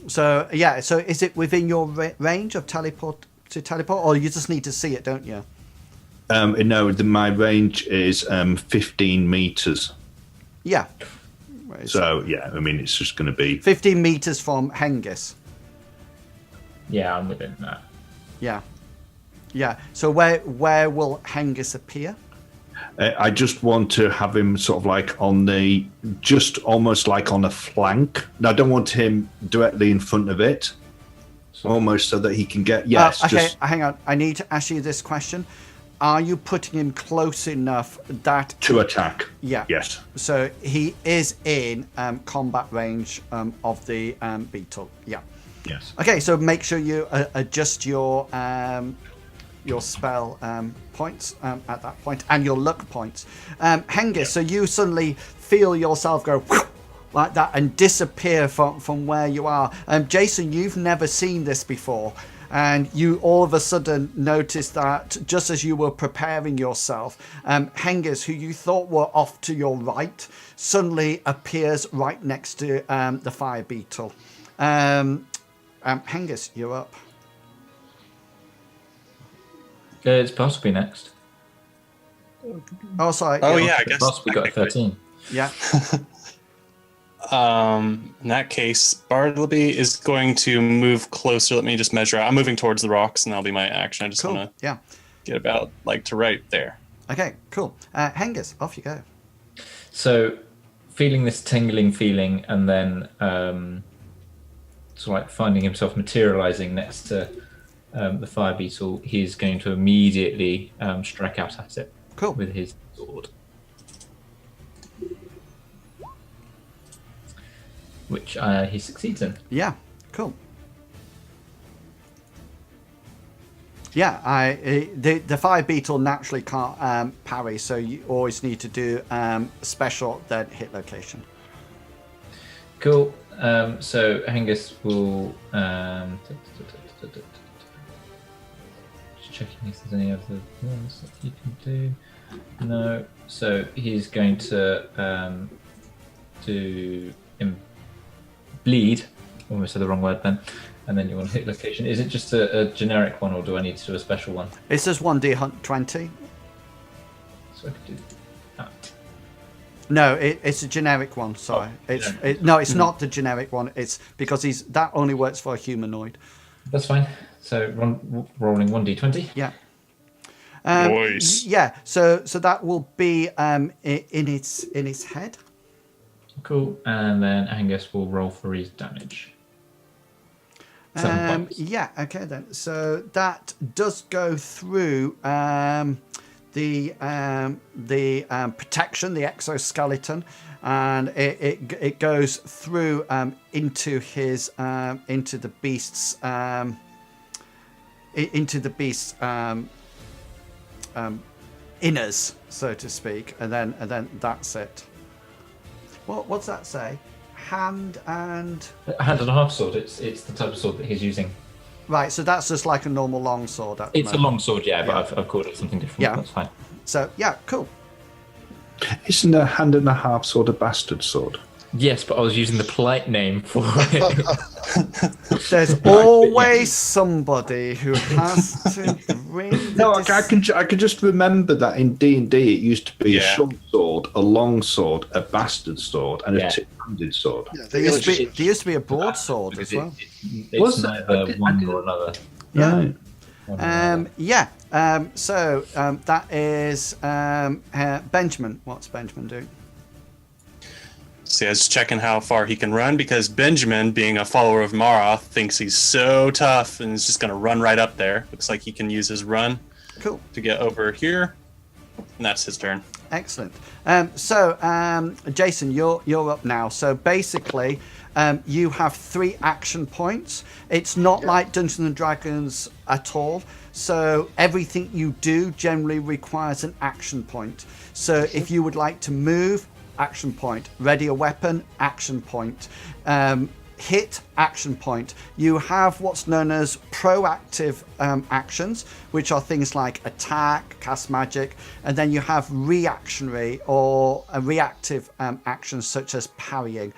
So is it within your range of teleport, or you just need to see it, don't you? No, my range is 15 meters. Yeah. So yeah, I mean it's just going to be 15 meters from Hengist. Yeah, I'm within that. Yeah. Yeah. So where will Hengist appear? I just want to have him sort of like on the, just almost like on a flank. I don't want him directly in front of it, almost so that he can get, yes. Okay, hang on. I need to ask you this question. are you putting him close enough that To attack. Yeah. Yes. So he is in combat range of the beetle. Yeah. Yes. Okay, so make sure you adjust your spell points at that point and your luck points. Hengist, so you suddenly feel yourself go like that and disappear from where you are. Jason, you've never seen this before. And you all of a sudden notice that just as you were preparing yourself, Hengist, who you thought were off to your right, suddenly appears right next to the fire beetle. Hengist, you're up. It's possibly next. Oh, sorry. Oh yeah, I guess Possibly got a 13. Yeah. In that case, Bartleby is going to move closer. Let me just measure out. I'm moving towards the rocks, and that'll be my action. I just Cool. want to Yeah. get about to right there. Okay, cool. Hengist, off you go. So, feeling this tingling feeling, and then sort of like finding himself materializing next to the fire beetle, he's going to immediately strike out at it. Cool. With his sword. Which he succeeds in. Yeah, cool. Yeah, the fire beetle naturally can't parry, so you always need to do special then hit location. Cool. So Hengist will just checking if there's any other ones that you can do. No. So he's going to do bleed. Almost said the wrong word then. And then you want to hit location. Is it just a generic one, or do I need to do a special one? It's just 1d20. So I could do that. No, it's a generic one. Sorry, it's not the generic one. It's because that only works for a humanoid. That's fine. So rolling 1d20. Yeah. Nice. Yeah. So that will be in its head. Cool. And then Angus will roll for his damage. 7 points. Yeah. Okay then. So that does go through the protection, the exoskeleton, and it goes through into the beast's inners, so to speak, and then that's it. What's that say? Hand and A hand and a half sword. It's the type of sword that he's using. right. So that's just like a normal long sword. It's a long sword, yeah, but I've called it something different. Yeah. That's fine. So yeah, cool. Isn't a hand and a half sword a bastard sword? Yes, but I was using the polite name for it. There's always somebody who has to bring. No, I can just remember that in D&D it used to be a Yeah. short sword, a long sword, a bastard sword, and Yeah. a two-handed sword. Yeah, There used to be a broadsword as well. It's Was neither it? one or another. Yeah. Right. One or another. Yeah. So that is Benjamin. What's Benjamin doing? See, I was checking how far he can run because Benjamin, being a follower of Maroth, thinks he's so tough and is just going to run right up there. Looks like he can use his run Cool. to get over here, and that's his turn. Excellent. Jason, you're up now. So basically, you have 3 action points. It's not like Dungeons and Dragons at all. So everything you do generally requires an action point. So if you would like to move, action point. Ready a weapon, action point. Hit, action point. You have what's known as proactive actions, which are things like attack, cast magic, and then you have reactionary or reactive actions such as parrying.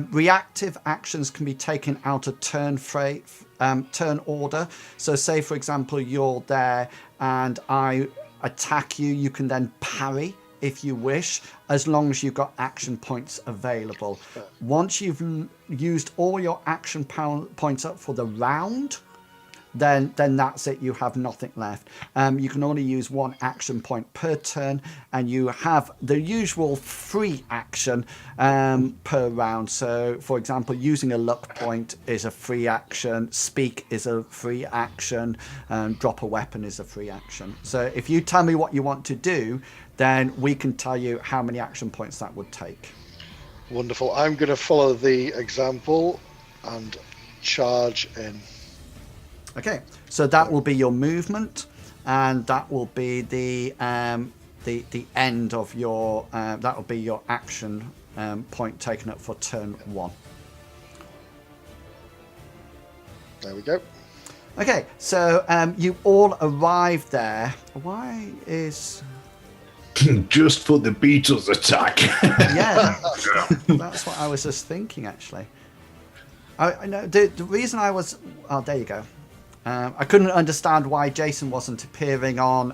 Reactive actions can be taken out of turn order. So say, for example, you're there and I attack you, you can then parry if you wish, as long as you've got action points available. Once you've used all your action points up for the round, then that's it. You have nothing left. You can only use 1 action point per turn, and you have the usual free action per round. So, for example, using a luck point is a free action, speak is a free action, drop a weapon is a free action. So if you tell me what you want to do, then we can tell you how many action points that would take. Wonderful. I'm going to follow the example and charge in. Okay, so that will be your movement, and that will be the end of your that will be your action point taken up for turn 1. There we go. Okay, so you all arrive there. Why is Just for the Beatles attack. yeah? That's what I was just thinking, actually. I know the reason I was. Oh, there you go. I couldn't understand why Jason wasn't appearing on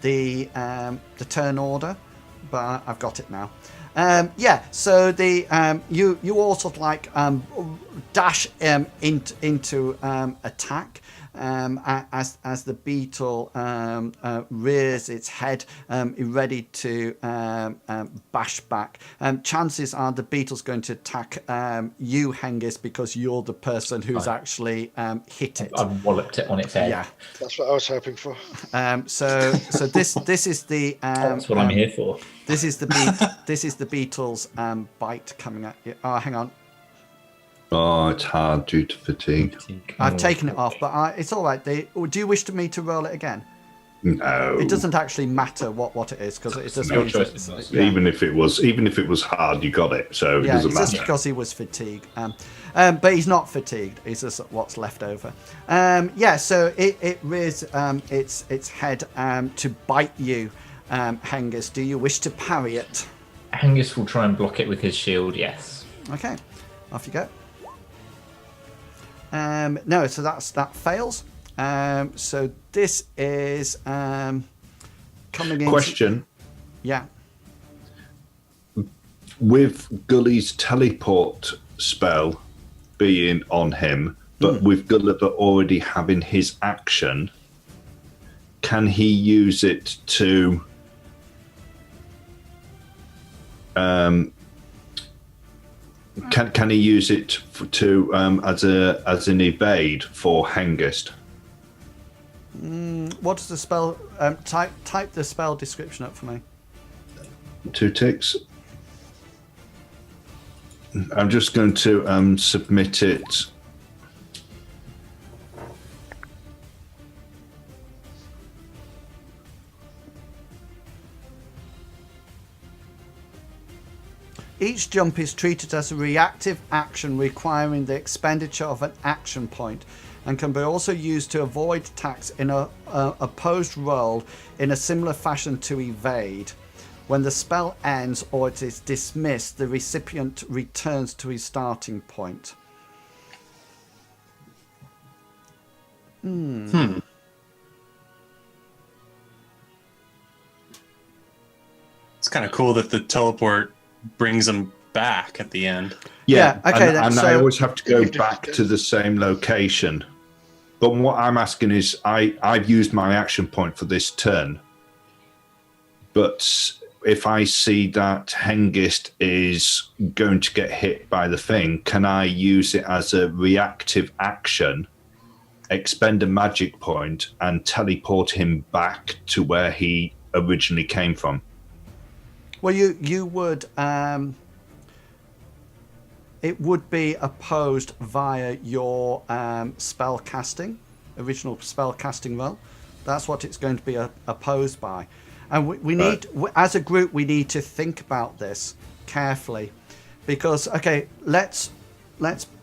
the turn order, but I've got it now. Yeah, so the you all sort of like dash into attack as the beetle rears its head, ready to bash back. Chances are the beetle's going to attack you, Hengist, because you're the person who's actually hit it. I've walloped it on its head. Yeah. That's what I was hoping for. So this is the That's what I'm here for. this is the this is the beetle's bite coming at you. Oh, hang on. Oh, it's hard due to fatigue. I've taken it off, but it's all right. Do you wish me to roll it again? No. It doesn't actually matter what it is, because it just No means choice. yeah. Even if it was hard, you got it, so it Yeah, doesn't it's just matter. because he was fatigued. But he's not fatigued. It's just what's left over. Yeah, so it rears its head to bite you, Hengist. Do you wish to parry it? Hengist will try and block it with his shield, yes. Okay, off you go. No, so that fails. So this is coming in. Question. Yeah. With Gully's teleport spell being on him, but with Gulliver already having his action, can he use it to can he use it to as an evade for Hengist? What does the spell? Type the spell description up for me. 2 ticks. I'm just going to submit it. Each jump is treated as a reactive action requiring the expenditure of an action point, and can be also used to avoid attacks in a opposed roll in a similar fashion to evade. When the spell ends or it is dismissed, the recipient returns to his starting point. It's kind of cool that the teleport brings them back at the end. Yeah, okay, and, then, and so- I always have to go back to the same location. But what I'm asking is, I've used my action point for this turn. But if I see that Hengist is going to get hit by the thing, can I use it as a reactive action, expend a magic point, and teleport him back to where he originally came from? Well, you would. It would be opposed via your spell casting, original spell casting roll. That's what it's going to be opposed by. And we need, as a group, we need to think about this carefully, because let's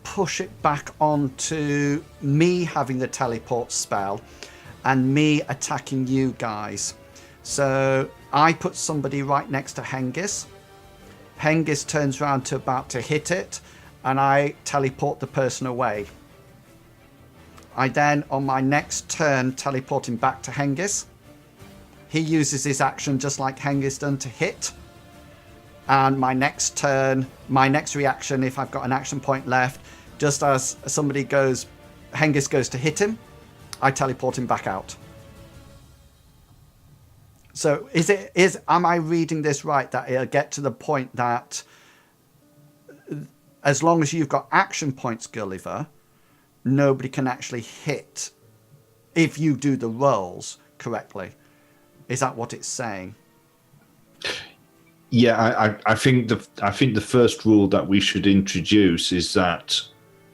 push it back onto me having the teleport spell, and me attacking you guys. So I put somebody right next to Hengist. Hengist turns around to about to hit it, and I teleport the person away. I then, on my next turn, teleport him back to Hengist. He uses his action just like Hengist done to hit. And my next turn, my next reaction, if I've got an action point left, just as somebody goes Hengist goes to hit him, I teleport him back out. So am I reading this right, that it'll get to the point that as long as you've got action points, Gulliver, nobody can actually hit if you do the rolls correctly? Is that what it's saying? Yeah, I think the first rule that we should introduce is that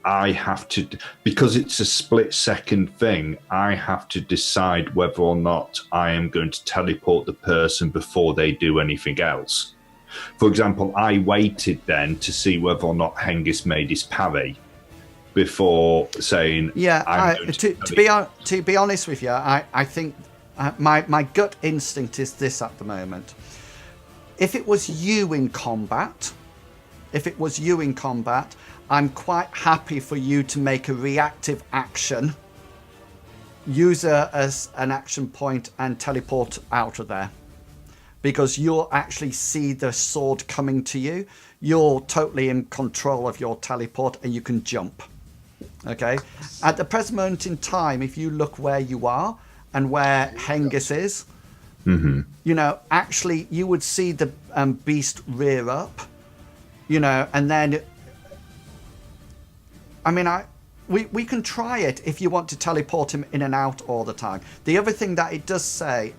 I have to, because it's a split-second thing, I have to decide whether or not I am going to teleport the person before they do anything else. For example, I waited then to see whether or not Hengist made his parry before saying, yeah. To be honest with you, I think my gut instinct is this at the moment. If it was you in combat, I'm quite happy for you to make a reactive action, use her as an action point, and teleport out of there. Because you'll actually see the sword coming to you. You're totally in control of your teleport and you can jump. Okay? At the present moment in time, if you look where you are and where Hengist is, you know, actually you would see the beast rear up, you know, and then, I mean, we can try it if you want to teleport him in and out all the time. The other thing that it does say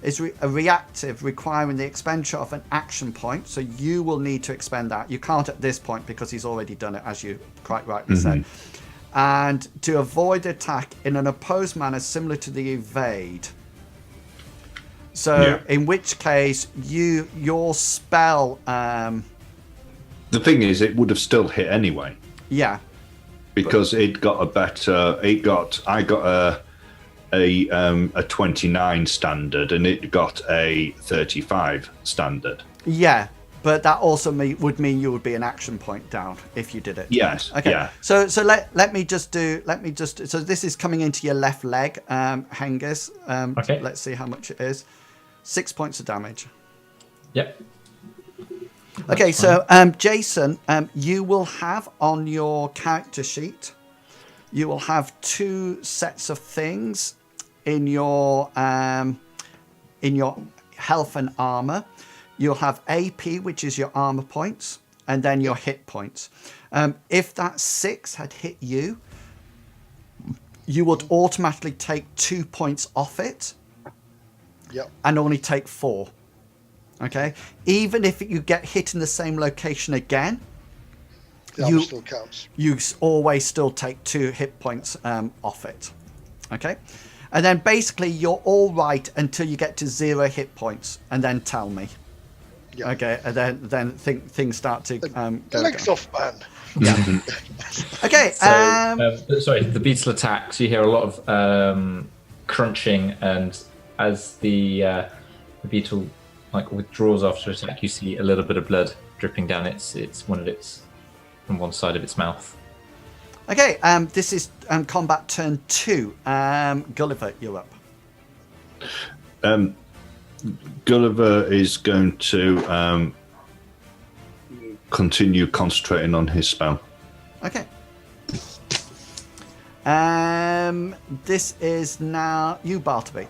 is a reactive requiring the expenditure of an action point, so you will need to expend that. You can't at this point because he's already done it, as you quite rightly said. And to avoid attack in an opposed manner similar to the evade. So in which case your spell. The thing is, it would have still hit anyway. Yeah. Because it got a better. I got a 29 standard, and it got a 35 standard. Yeah, but that also would mean you would be an action point down if you did it. Yes. Okay. Yeah. So let me just. So this is coming into your left leg, Hengist. Okay. Let's see how much it is. 6 points of damage. Yep. Okay, so Jason, you will have on your character sheet, you will have 2 sets of things in your health and armor. You'll have AP, which is your armor points, and then your hit points. If that 6 had hit you, you would automatically take 2 points off it, and only take 4. Okay, even if you get hit in the same location again, The still counts. You always still take 2 hit points off it. Okay, and then basically you're all right until you get to 0 hit points, and then tell me. Yeah. Okay, and then things start to go legs down. off, man. Yeah. Okay. So, sorry, the beetle attacks. You hear a lot of crunching, and as the beetle withdraws after attack, you see a little bit of blood dripping down from one side of its mouth. Okay, this is combat turn 2. Gulliver, you're up. Gulliver is going to continue concentrating on his spell. Okay. This is now you, Bartleby.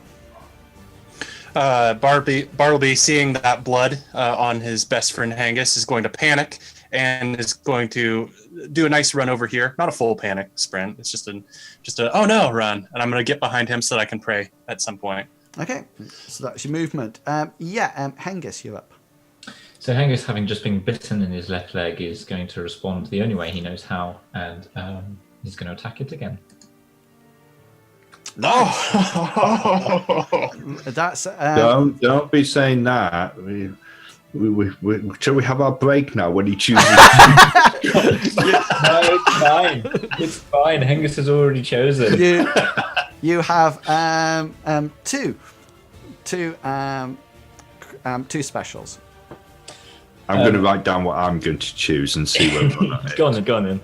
Bartleby, seeing that blood on his best friend Hengist, is going to panic and is going to do a nice run over here. Not a full panic sprint. It's just a oh no run, and I'm going to get behind him so that I can pray at some point. Okay, so that's your movement. Hengist, you're up. So Hengist, having just been bitten in his left leg, is going to respond the only way he knows how, and he's going to attack it again. No. That's Don't be saying that. Shall we have our break now when he chooses? No, it's fine. It's fine. Hengist has already chosen. You have two specials. I'm going to write down what I'm going to choose and see whether or not. Go on then.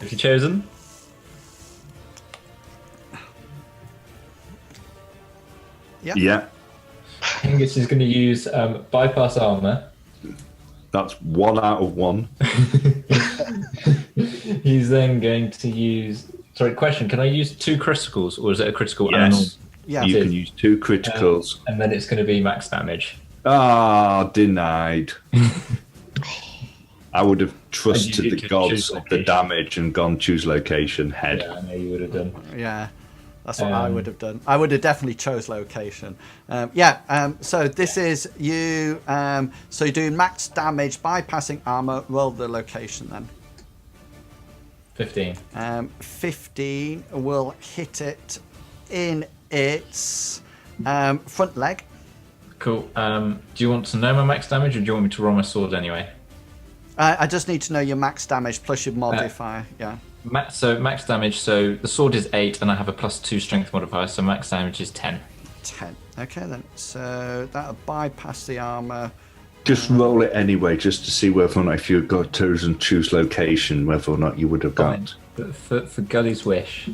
Have you chosen? Yeah. Hengist is going to use bypass armor. That's 1 out of 1. He's then going to use. Sorry, question: can I use 2 criticals, or is it a critical and a Yes. Yeah. You can use 2 criticals. and then it's going to be max damage. Denied. I would have trusted You the could gods choose of the location. damage and gone choose location head. Yeah, I know you would have done. Yeah, that's what I would have done. I would have definitely chose location. So this is you. So you're doing max damage, bypassing armor. Roll the location then. 15. 15 will hit it in its front leg. Cool. Do you want to know my max damage, or do you want me to roll my sword anyway? I just need to know your max damage plus your modifier. Yeah. So max damage. So the sword is 8, and I have a +2 strength modifier. So max damage is 10. 10. Okay then. So that'll bypass the armor. Just roll it anyway, just to see whether or not, if you had got chosen choose location, whether or not you would have got But for Gully's wish.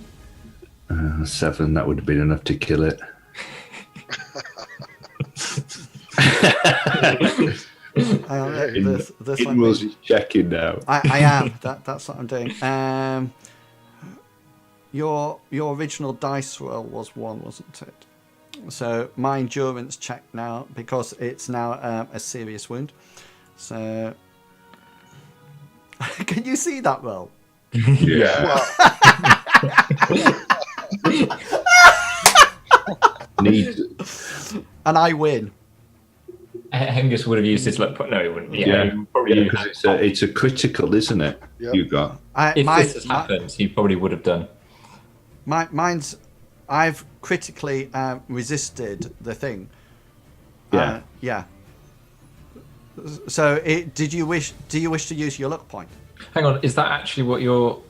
7. That would have been enough to kill it. This one was checking now. I am. That's what I'm doing. Your original dice roll was 1, wasn't it? So my endurance check now, because it's now a serious wound. So can you see that roll? Yeah. Need. And I win. Hengus would have used his luck point. No, he wouldn't. Yeah, he would probably use because it's a critical, isn't it? Yep. You got. If this has happened, he probably would have done. Mine's. I've critically resisted the thing. Yeah. Yeah. So, do you wish to use your luck point? Hang on, is that actually what you're?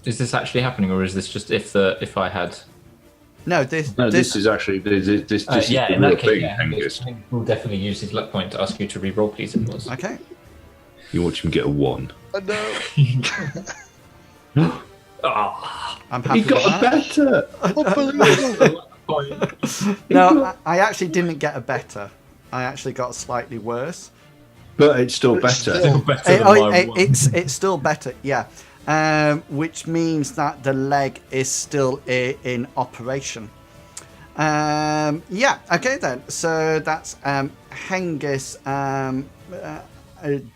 Is this actually happening, or is this just if I had? No, this is actually this is Yeah, the in real that case, thing, yeah, Angus. Hengus will definitely use his luck point to ask you to re-roll, please. It was. okay. You watch him get a 1. No. Oh, I'm happy. He got with a that. better. No, I actually didn't get a better. I actually got slightly worse. But it's still better. still better than my one. It's still better, yeah. Which means that the leg is still in operation. Yeah, okay then. So that's Hengist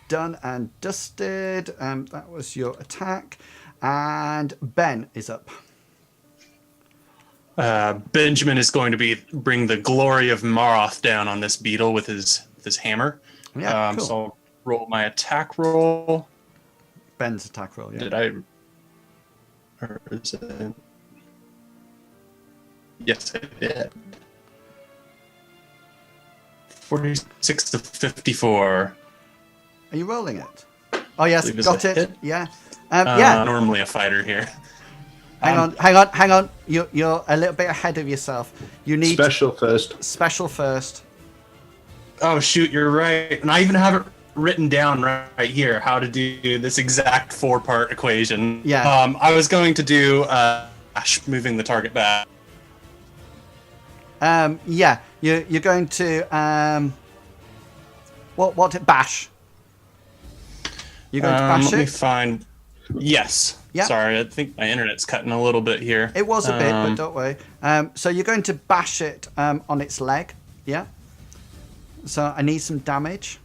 done and dusted. That was your attack. And Ben is up. Benjamin is going to bring the glory of Maroth down on this beetle with his hammer. Yeah, cool. So I'll roll my attack roll. Ben's attack roll, yeah. Did I? Or is it? Yes, I did. 46 to 54. Are you rolling it? Oh, yes, Believe it's got a it. hit. Yeah. Yeah. Normally a fighter here. Hang on. You're a little bit ahead of yourself. You need Special first. special first. Oh shoot, you're right. And I even have it written down right here how to do this exact 4-part equation. Yeah. I was going to do moving the target back. Yeah. You're going to what bash? You're going to bash Let me it? find. Yes. Yeah. Sorry, I think my internet's cutting a little bit here. It was a bit, but don't worry. So you're going to bash it on its leg. Yeah. So I need some damage.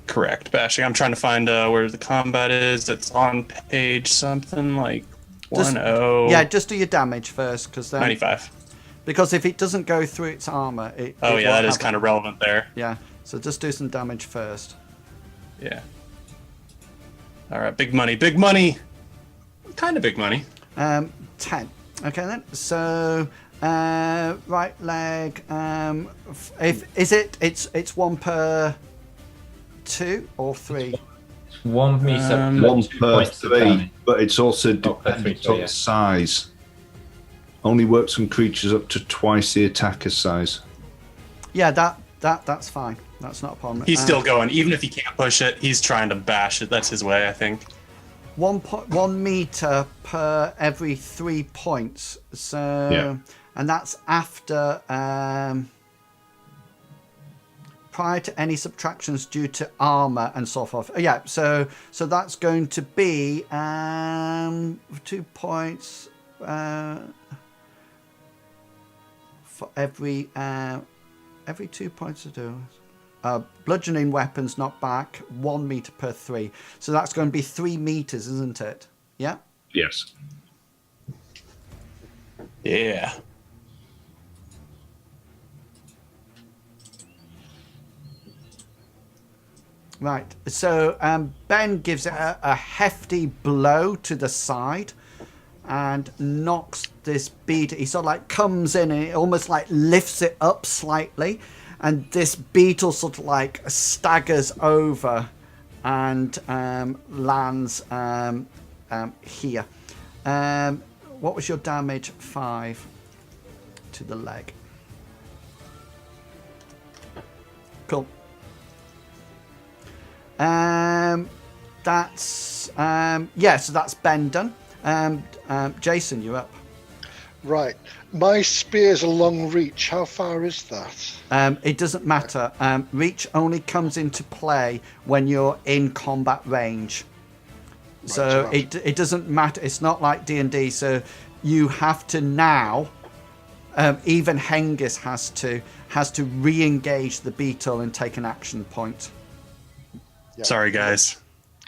Correct, bashing. I'm trying to find where the combat is. It's on page something like 10. Yeah, just do your damage first, because 95. Because if it doesn't go through its armor, it Oh yeah, won't that is have kind of relevant there. Yeah. So just do some damage first. Yeah. All right, big money, big money. Kind of big money. 10. Okay then. So right leg. It's 1 per 2 or 3. It's 1 meter. 1 2 per points of 3, damage. but it's also Oh, per 3, dependent on yeah. size. Only works on creatures up to twice the attacker's size. Yeah, that's fine. That's not a problem. He's still going, even if he can't push it. He's trying to bash it. That's his way, I think. 1 meter per every 3 points. So Yeah. and that's after prior to any subtractions due to armor and so forth. Yeah, so that's going to be 2 points for every 2 points to do. Bludgeoning weapons knocked back 1 meter per 3. So that's going to be 3 meters, isn't it? Yeah. Yes. Yeah. Right. So Ben gives it a hefty blow to the side and knocks this beetle. He sort of like comes in and it almost like lifts it up slightly, and this beetle sort of like staggers over and lands here. What was your damage? 5 to the leg. Cool. That's yeah. So that's Ben done. Jason, you're up. Right. My spear's a long reach. How far is that? It doesn't matter. Reach only comes into play when you're in combat range. So it doesn't matter. It's not like D&D. So you have to now. Even Hengist has to re-engage the beetle and take an action point. Yeah. Sorry, guys.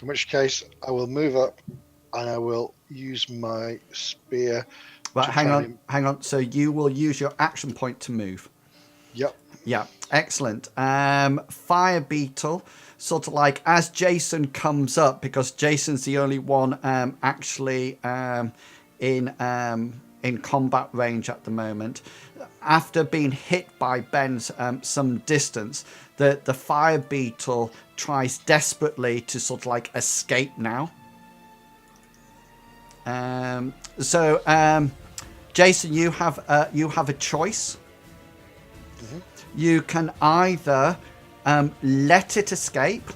In which case, I will move up and I will use my spear. Right, hang on. So you will use your action point to move. Yep. Yeah, excellent. Fire beetle, sort of like as Jason comes up, because Jason's the only one actually in combat range at the moment. After being hit by Ben's some distance, the fire beetle tries desperately to sort of like escape now. Jason, you have a choice. Mm-hmm. You can either let it escape,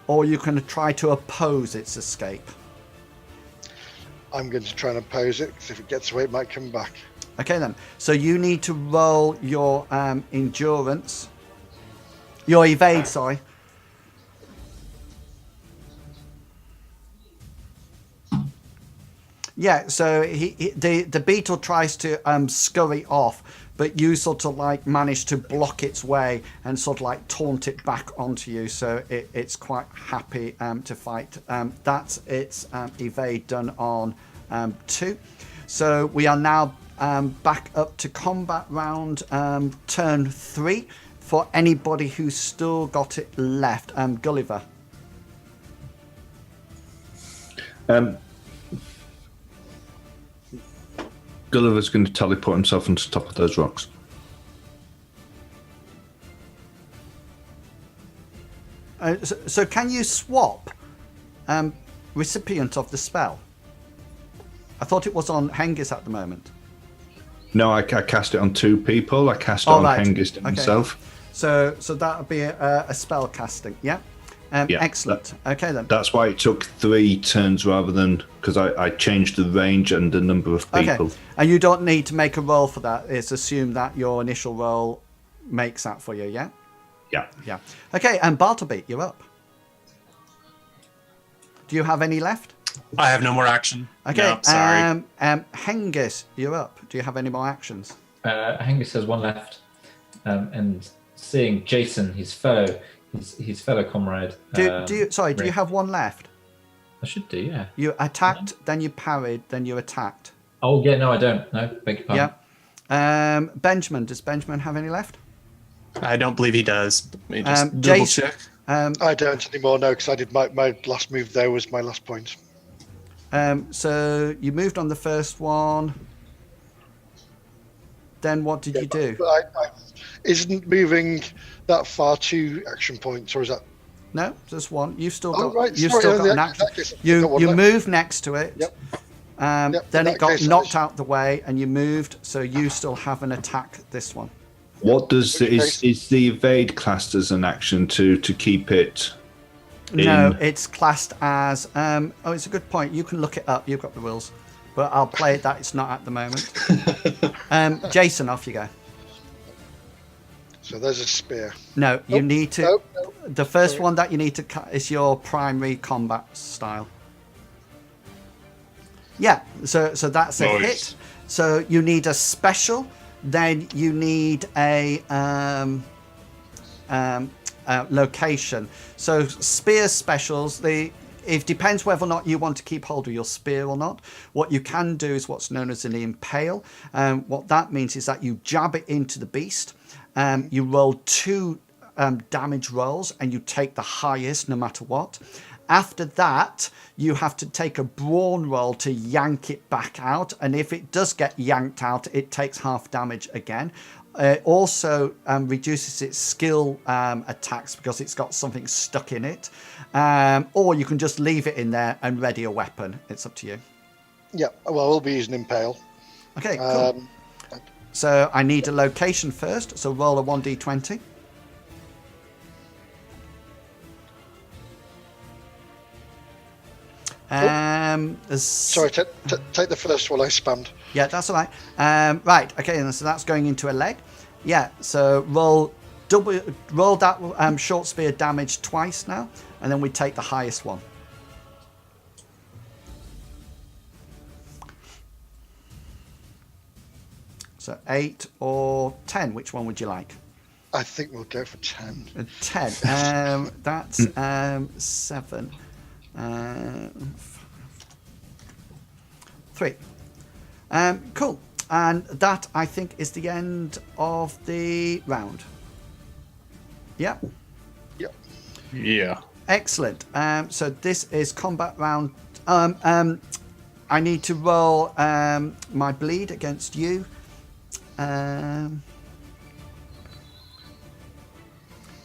or you can try to oppose its escape. I'm going to try and oppose it, because if it gets away, it might come back. Okay then. So you need to roll your endurance. Your evade, sorry. Yeah, so the beetle tries to scurry off, but you sort of like manage to block its way and sort of like taunt it back onto you, so it's quite happy to fight. That's its evade done on 2. So we are now back up to combat round turn 3 for anybody who's still got it left. Gulliver. Gulliver's going to teleport himself onto top of those rocks. So can you swap recipient of the spell? I thought it was on Hengist at the moment. No, I cast it on 2 people. I cast it on Hengist himself. So that would be a spell casting, yeah? Yeah, excellent. Okay then. That's why it took 3 turns rather than, because I changed the range and the number of people. Okay. And you don't need to make a roll for that. It's assumed that your initial roll makes that for you, yeah? Yeah. Yeah. Okay, and Bartleby, you're up. Do you have any left? I have no more action. Okay. No, sorry. Hengist, you're up. Do you have any more actions? Hengist has 1 left, and seeing Jason, his fellow comrade. Do you have 1 left? I should do, yeah. You attacked, then you parried, then you attacked. Oh yeah, no, I don't. No, beg your pardon. Yeah. Benjamin, does Benjamin have any left? I don't believe he does. Let me just double Jason, check. I don't anymore, no, because I did my last move there was my last point. So you moved on the first one. Then what did you do? Isn't moving that far 2 action points, or is that? No, just 1. You've still got. Right. You've Sorry, still got an action. You moved next to it. Yep. Then it got knocked out the way, and you moved. So you still have an attack. This one. What does is the evade classed as an action to keep it? No, it's classed as. It's a good point. You can look it up. You've got the rules, but I'll play it that it's not at the moment. Jason, off you go. So there's a spear. No, you Nope, need to. nope, nope. The first Sorry. one that you need to cut is your primary combat style. Yeah, so that's a Nice. hit. So you need a special. Then you need a location. So spear specials. It depends whether or not you want to keep hold of your spear or not. What you can do is what's known as an impale. What that means is that you jab it into the beast. You roll 2 damage rolls and you take the highest no matter what. After that, you have to take a brawn roll to yank it back out. And if it does get yanked out, it takes half damage again. It also reduces its skill attacks because it's got something stuck in it. Or you can just leave it in there and ready a weapon. It's up to you. Yeah, well, we'll be using impale. Okay, cool. So I need a location first. So roll a 1d20. Sorry, take the first one I spammed. Yeah, that's all right. Right, okay, and so that's going into a leg. Yeah, so roll that short spear damage twice now, and then we take the highest one. So 8 or 10, which one would you like? I think we'll go for 10. 10. That's 7. 3. Cool. And that, I think, is the end of the round. Yeah. Yep. Yeah. Excellent. So this is combat round. I need to roll my bleed against you.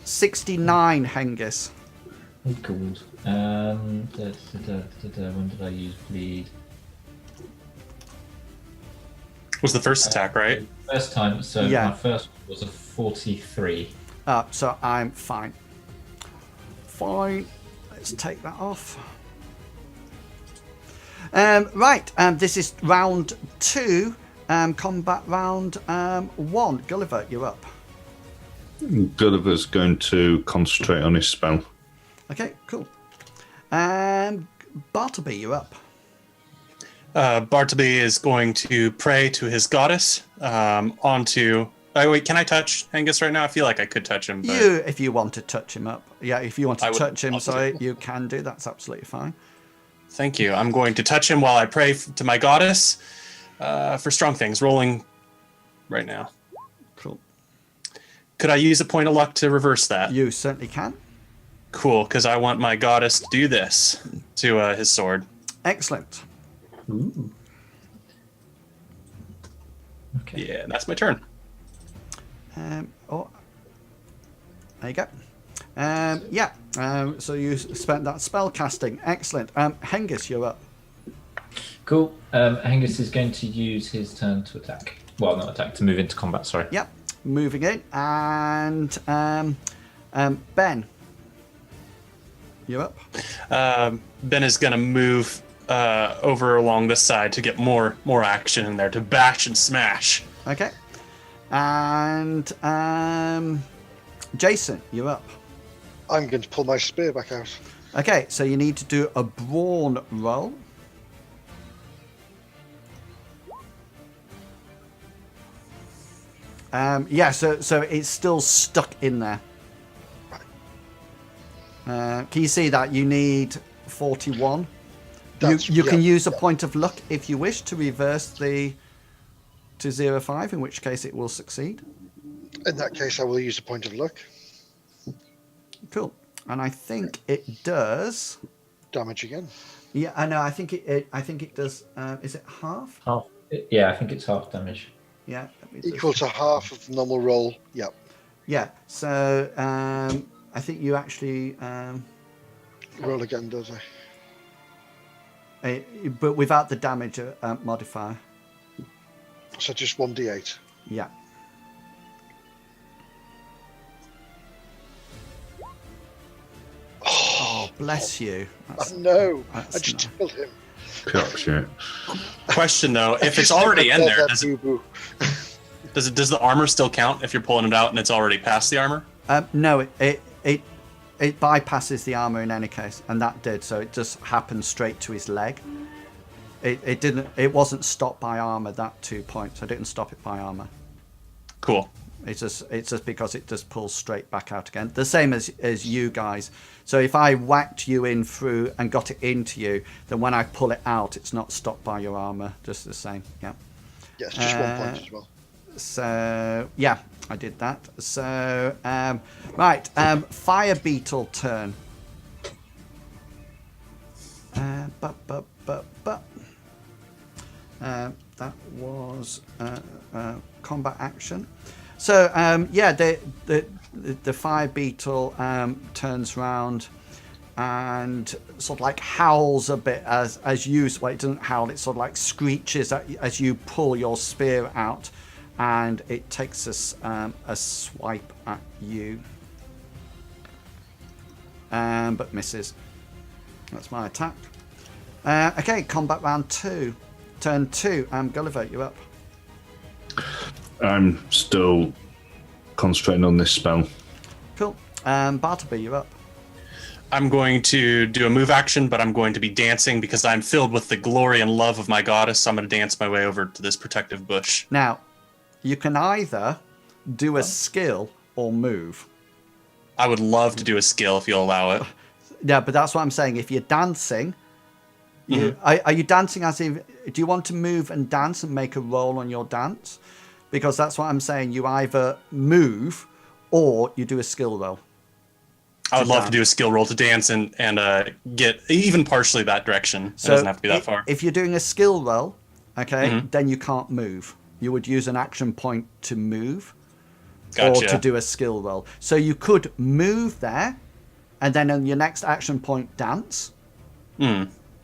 69, Hengis. Oh, God. When did I use bleed? Was the first attack, right? First time, so Yeah. my first one was a 43. So I'm fine. Fine. Let's take that off. Right. This is round 2. Combat round 1. Gulliver, you're up. Gulliver's going to concentrate on his spell. Okay, cool. Bartleby, you're up. Bartleby is going to pray to his goddess onto... Oh, wait, can I touch Angus right now? I feel like I could touch him. But... If you want to touch him up. Yeah, if you want to I would touch him, love to. sorry, you can do. That's absolutely fine. Thank you. I'm going to touch him while I pray to my goddess for strong things. Rolling right now. Cool. Could I use a point of luck to reverse that? You certainly can. Cool, because I want my goddess to do this to his sword. Excellent. Ooh. Okay. Yeah, that's my turn. There you go. So you spent that spell casting. Excellent. Hengis, you're up. Cool. Hengis is going to use his turn to attack. Well, not attack, to move into combat, sorry. Yep. Moving in. And Ben, you're up. Ben is going to move over along this side to get more action in there, to bash and smash. Okay. And Jason, you're up. I'm going to pull my spear back out. Okay, so you need to do a brawn roll. So it's still stuck in there. Can you see that? You need 41. You can use a point of luck if you wish to reverse the to 0-5, in which case it will succeed. In that case, I will use a point of luck. Cool. And I think it does. Damage again. Yeah, I know. I think it does. Is it half? Half. Yeah, I think it's half damage. Yeah. Equal to half of the normal roll. Yep. Yeah. So I think you actually. Roll again, does I? But without the damage modifier. So just 1d8. Yeah. Oh, bless you. Oh, no, that's I just nice. killed him. Cock shit. Question though, if it's already in there, does it, Does the armor still count if you're pulling it out and it's already past the armor? No, it bypasses the armor in any case, and that did. So it just happened straight to his leg. It didn't. It wasn't stopped by armor. That 2 points. I didn't stop it by armor. Cool. It's just because it just pulls straight back out again. The same as you guys. So if I whacked you in through and got it into you, then when I pull it out, it's not stopped by your armor. Just the same. Yeah. Yeah, it's just 1 point as well. So yeah, I did that. So right, fire beetle turn. That was combat action. So yeah, the fire beetle turns round and sort of like howls a bit as you. Well, it doesn't howl. It sort of like screeches as you pull your spear out, and it takes a swipe at you, but misses. That's my attack. Okay, combat round 2. Turn 2. Gulliver, you're up. I'm still concentrating on this spell. Cool. Bartleby, you're up. I'm going to do a move action, but I'm going to be dancing because I'm filled with the glory and love of my goddess. So I'm going to dance my way over to this protective bush. Now, you can either do a skill or move. I would love to do a skill if you'll allow it. Yeah, but that's what I'm saying. If you're dancing, are you dancing as if... Do you want to move and dance and make a roll on your dance? Because that's what I'm saying. You either move or you do a skill roll. I would love to do a skill roll to dance and get even partially that direction. So it doesn't have to be that far. If you're doing a skill roll, okay, then you can't move. You would use an action point to move or to do a skill roll. So you could move there and then on your next action point dance,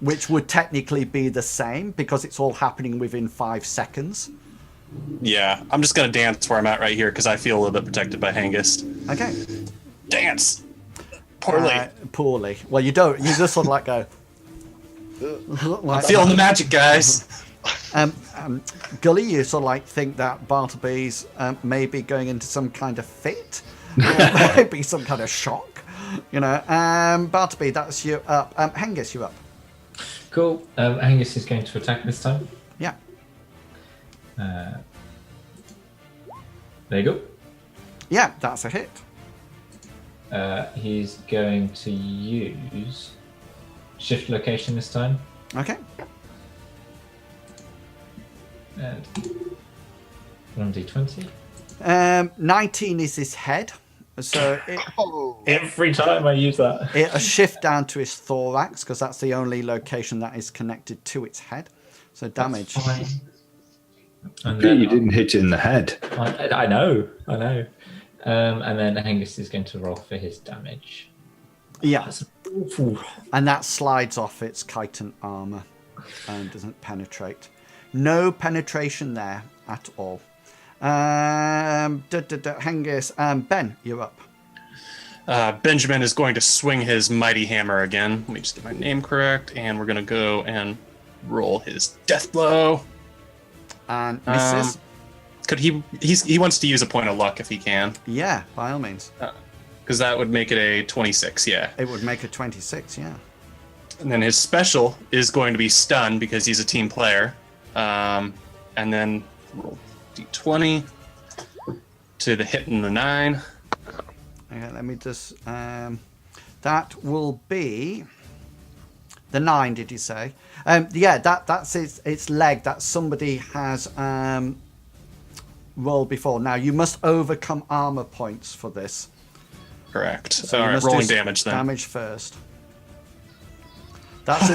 which would technically be the same because it's all happening within 5 seconds. Yeah, I'm just going to dance where I'm at right here because I feel a little bit protected by Hengist. Okay. Dance! Poorly. Poorly. Well, you don't. You just sort of like go... I'm feeling the magic, guys. Gully, you sort of like think that Bartleby's maybe going into some kind of fit, or maybe some kind of shock, you know. Bartleby, that's you up. Hengist, you up. Cool. Angus is going to attack this time. Yeah. There you go. Yeah, that's a hit. He's going to use shift location this time. Okay. And 1d20. 19 is his head. So Every time I use that. it'll shift down to his thorax because that's the only location that is connected to its head. So damage. Fine. And Yeah, then you didn't hit it in the head. I know. And then Hengist is going to roll for his damage. Yeah. That's awful. And that slides off its chitin armor and doesn't penetrate. No penetration there at all. Hengist, Ben, you're up. Benjamin is going to swing his mighty hammer again. Let me just get my name correct, and we're going to go and roll his death blow. And misses. Could he wants to use a point of luck if he can. Yeah, by all means. Because that would make it a 26, yeah. It would make a 26, yeah. And then his special is going to be stun because he's a team player. And then roll d20 to the hit and the 9. Okay, let me just... that will be... The 9, did you say? Yeah, that's its leg that somebody has rolled before. Now, you must overcome armor points for this. Correct. So all right, rolling damage then. Damage first. That's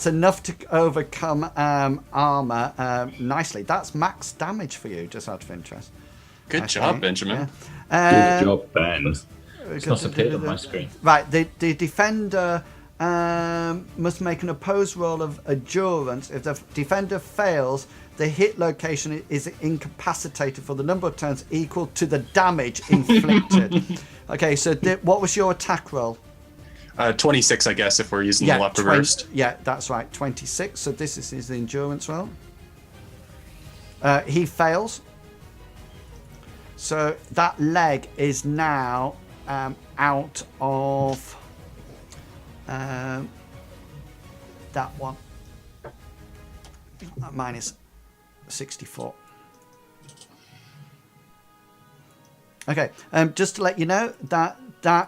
enough to overcome armor nicely. That's max damage for you, just out of interest. Good job, Benjamin. Yeah. Good job, Ben. It's not appeared on my screen. Right, the defender must make an opposed roll of endurance. If the defender fails, the hit location is incapacitated for the number of turns equal to the damage inflicted. Okay, so what was your attack roll? 26, I guess, if we're using the left reversed. Yeah, that's right, 26. So this is his endurance roll. He fails. So that leg is now out of that one. Minus 64. Okay, just to let you know that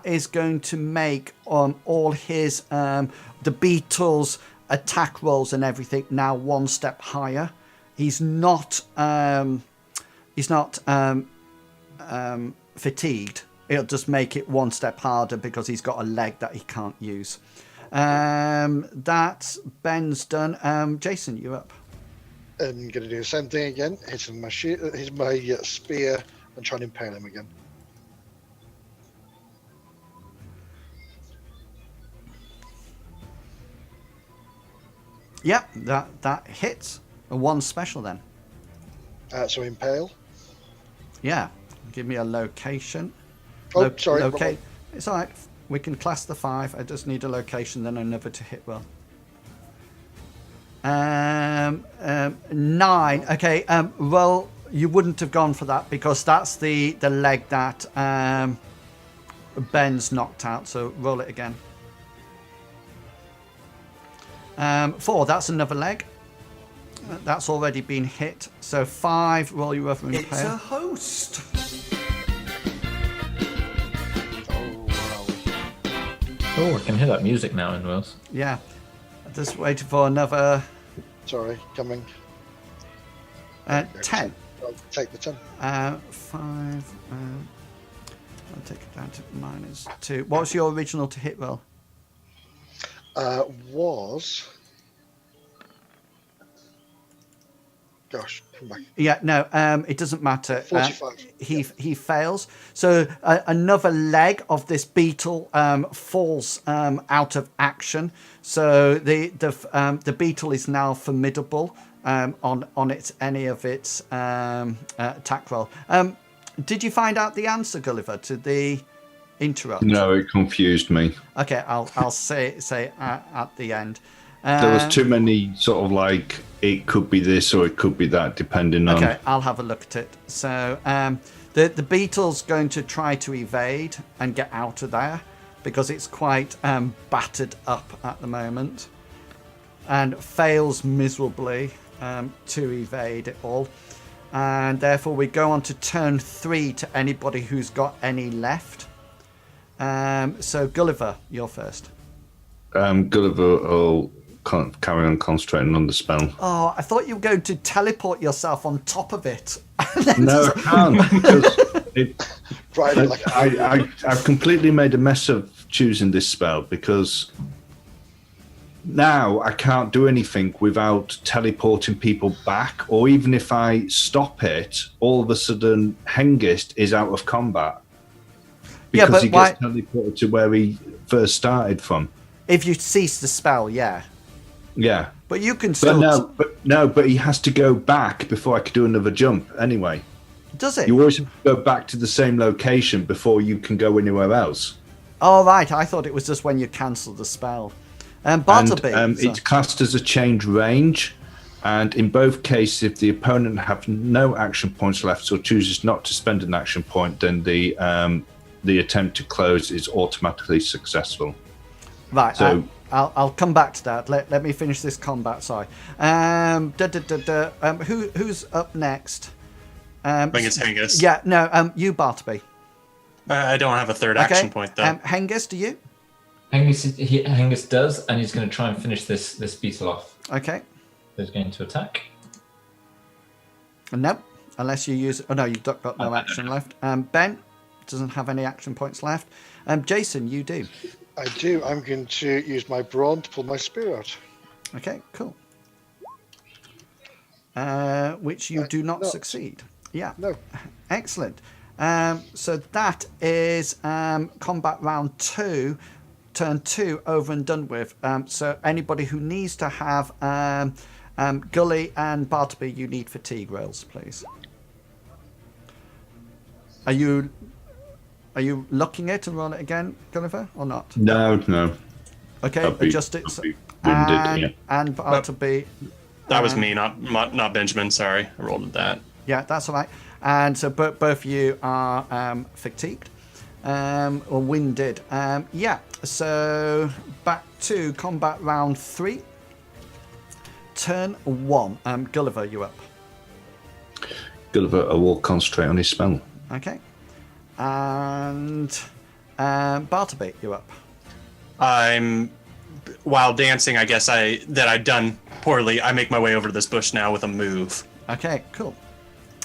is going to make all his the beetle's attack rolls and everything now one step higher. He's not fatigued. It'll just make it one step harder because he's got a leg that he can't use. That's Ben's done. Jason, you're up. I'm going to do the same thing again. Hitting my spear and try and impale him again. Yep, that hits. A 1 special then. So impale. Yeah, give me a location. Oh, sorry. Okay, it's all right. We can class the 5. I just need a location, then another to hit well. 9. Okay. Well, you wouldn't have gone for that because that's the leg that Ben's knocked out. So roll it again. 4. That's another leg. That's already been hit. So 5. Roll your other impale. It's a host. Oh, I can hear that music now in Wales. Yeah. Just waiting for another. Sorry, coming. 10. I'll take the 10. 5. I'll take it down to -2. What was your original to hit roll? Was. Gosh, come back. Yeah, no, it doesn't matter. 45. He fails. So another leg of this beetle falls out of action. So the beetle is now formidable on any of its attack roll. Did you find out the answer, Gulliver, to the interrupt? No, it confused me. Okay, I'll say at the end. There was too many sort of like it could be this or it could be that depending on. Okay, I'll have a look at it. So the beetle's going to try to evade and get out of there because it's quite battered up at the moment and fails miserably to evade it all. And therefore we go on to turn 3 to anybody who's got any left. So Gulliver, you're first. Gulliver will carry on concentrating on the spell. Oh, I thought you were going to teleport yourself on top of it. No, I can't. Because Right, I've completely made a mess of choosing this spell because now I can't do anything without teleporting people back, or even if I stop it, all of a sudden Hengist is out of combat because he gets teleported to where he first started from. If you cease the spell, yeah. Yeah. But you can still... But he has to go back before I could do another jump anyway. Does it? You always have to go back to the same location before you can go anywhere else. Oh, right. I thought it was just when you cancel the spell. Bartleby. It's classed as a change range. And in both cases, if the opponent have no action points left or chooses not to spend an action point, then the attempt to close is automatically successful. Right. So... I'll come back to that. Let me finish this combat. Sorry. Who's up next? I think it's Hengist. Yeah. No. You, Bartleby. I don't have a third action point though. Hengist, do you? Hengist does, and he's going to try and finish this beetle off. Okay. He's going to attack. Nope. Unless you use. Oh no, you've got no action left. Ben doesn't have any action points left. Jason, you do. I do. I'm going to use my brawn to pull my spear out. Okay, cool. Which you do not succeed. Yeah. No. Excellent. So that is combat round 2, turn 2 over and done with. So anybody who needs to have Gully and Bartleby, you need fatigue rolls, please. Are you looking it and roll it again, Gulliver, or not? No. Okay, adjust it. And Bartleby. That was me, not Benjamin. Sorry, I rolled at that. Yeah, that's all right. And so both of you are fatigued or winded. Yeah, so back to combat round 3. Turn 1. Gulliver, you up. Gulliver will concentrate on his spell. Okay. And Bartleby, you up. While dancing, I guess that I'd done poorly. I make my way over to this bush now with a move. Okay, cool.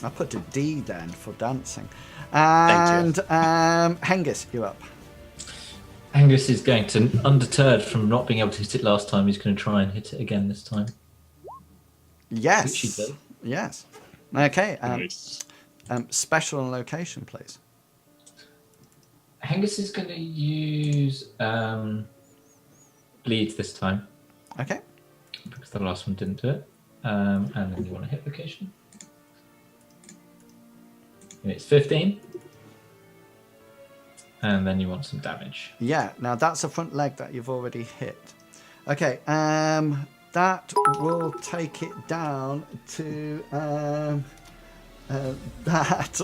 I'll put a D then for dancing. Thank you. And Hengist, you up. Angus is going to, undeterred from not being able to hit it last time, he's going to try and hit it again this time. Yes. Which he did. Yes. Okay. Nice. Special and location, please. Angus is going to use bleed this time. Okay. Because the last one didn't do it. And then you want a hit location. And it's 15. And then you want some damage. Yeah. Now that's a front leg that you've already hit. Okay. That will take it down to that.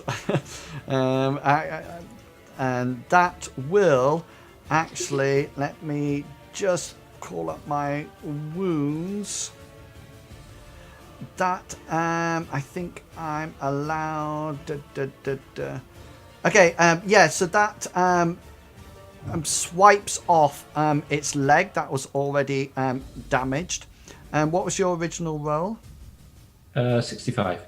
And that will actually, let me just call up my wounds. That I think I'm allowed. Okay, yeah, so that swipes off its leg that was already damaged. What was your original roll? 65.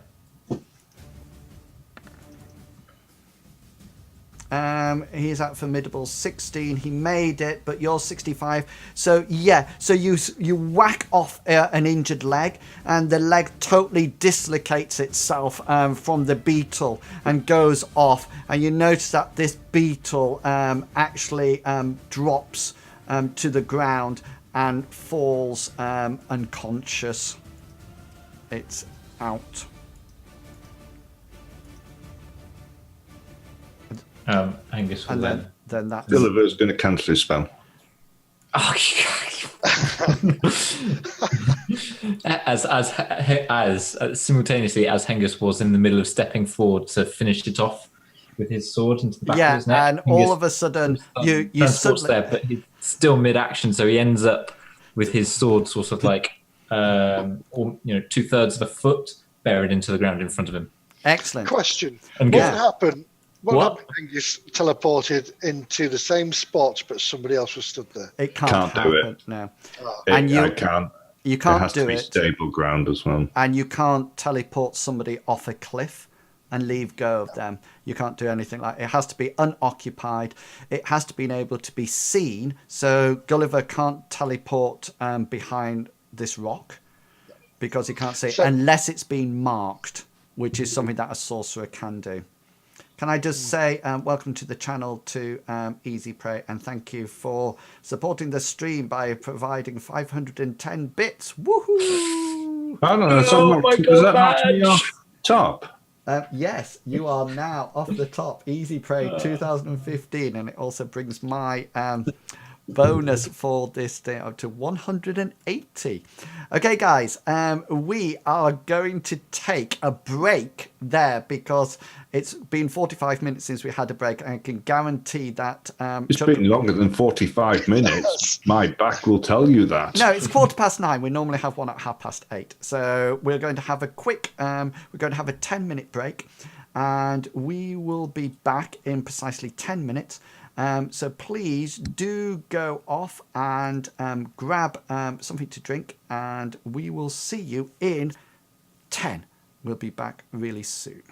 He's at formidable 16. He made it, but you're 65. So yeah, so you whack off an injured leg, and the leg totally dislocates itself from the beetle and goes off. And you notice that this beetle actually drops to the ground and falls unconscious. It's out. Angus will And then that's... Gulliver's going to cancel his spell. Oh, as simultaneously as Hengus was in the middle of stepping forward to finish it off with his sword into the back of his neck. And all of a sudden you suddenly... there, but he's still mid-action, so he ends up with his sword sort of like 2/3 of a foot buried into the ground in front of him. Excellent. Question. And What happened? What? Happened when you teleported into the same spot, but somebody else was stood there? It can't do happen it. now. I can't. You It can't has do to be it. stable ground as well. And you can't teleport somebody off a cliff and leave go of them. You can't do anything like it. Has to be unoccupied. It has to be able to be seen. So Gulliver can't teleport behind this rock because he can't see it unless it's been marked, which is something that a sorcerer can do. Can I just say welcome to the channel to Easy Prey, and thank you for supporting the stream by providing 510 bits. Woohoo! I don't know. Does that knock me off top? Yes, you are now off the top. Easy Prey 2015, and it also brings my bonus for this day up to 180. Okay, guys, we are going to take a break there because it's been 45 minutes since we had a break, and I can guarantee that It's been longer than 45 minutes. My back will tell you that. No, it's 9:15. We normally have one at 8:30. So we're going to have a quick, we're going to have a 10-minute break, and we will be back in precisely 10 minutes. So please do go off and grab something to drink, and we will see you in 10. We'll be back really soon.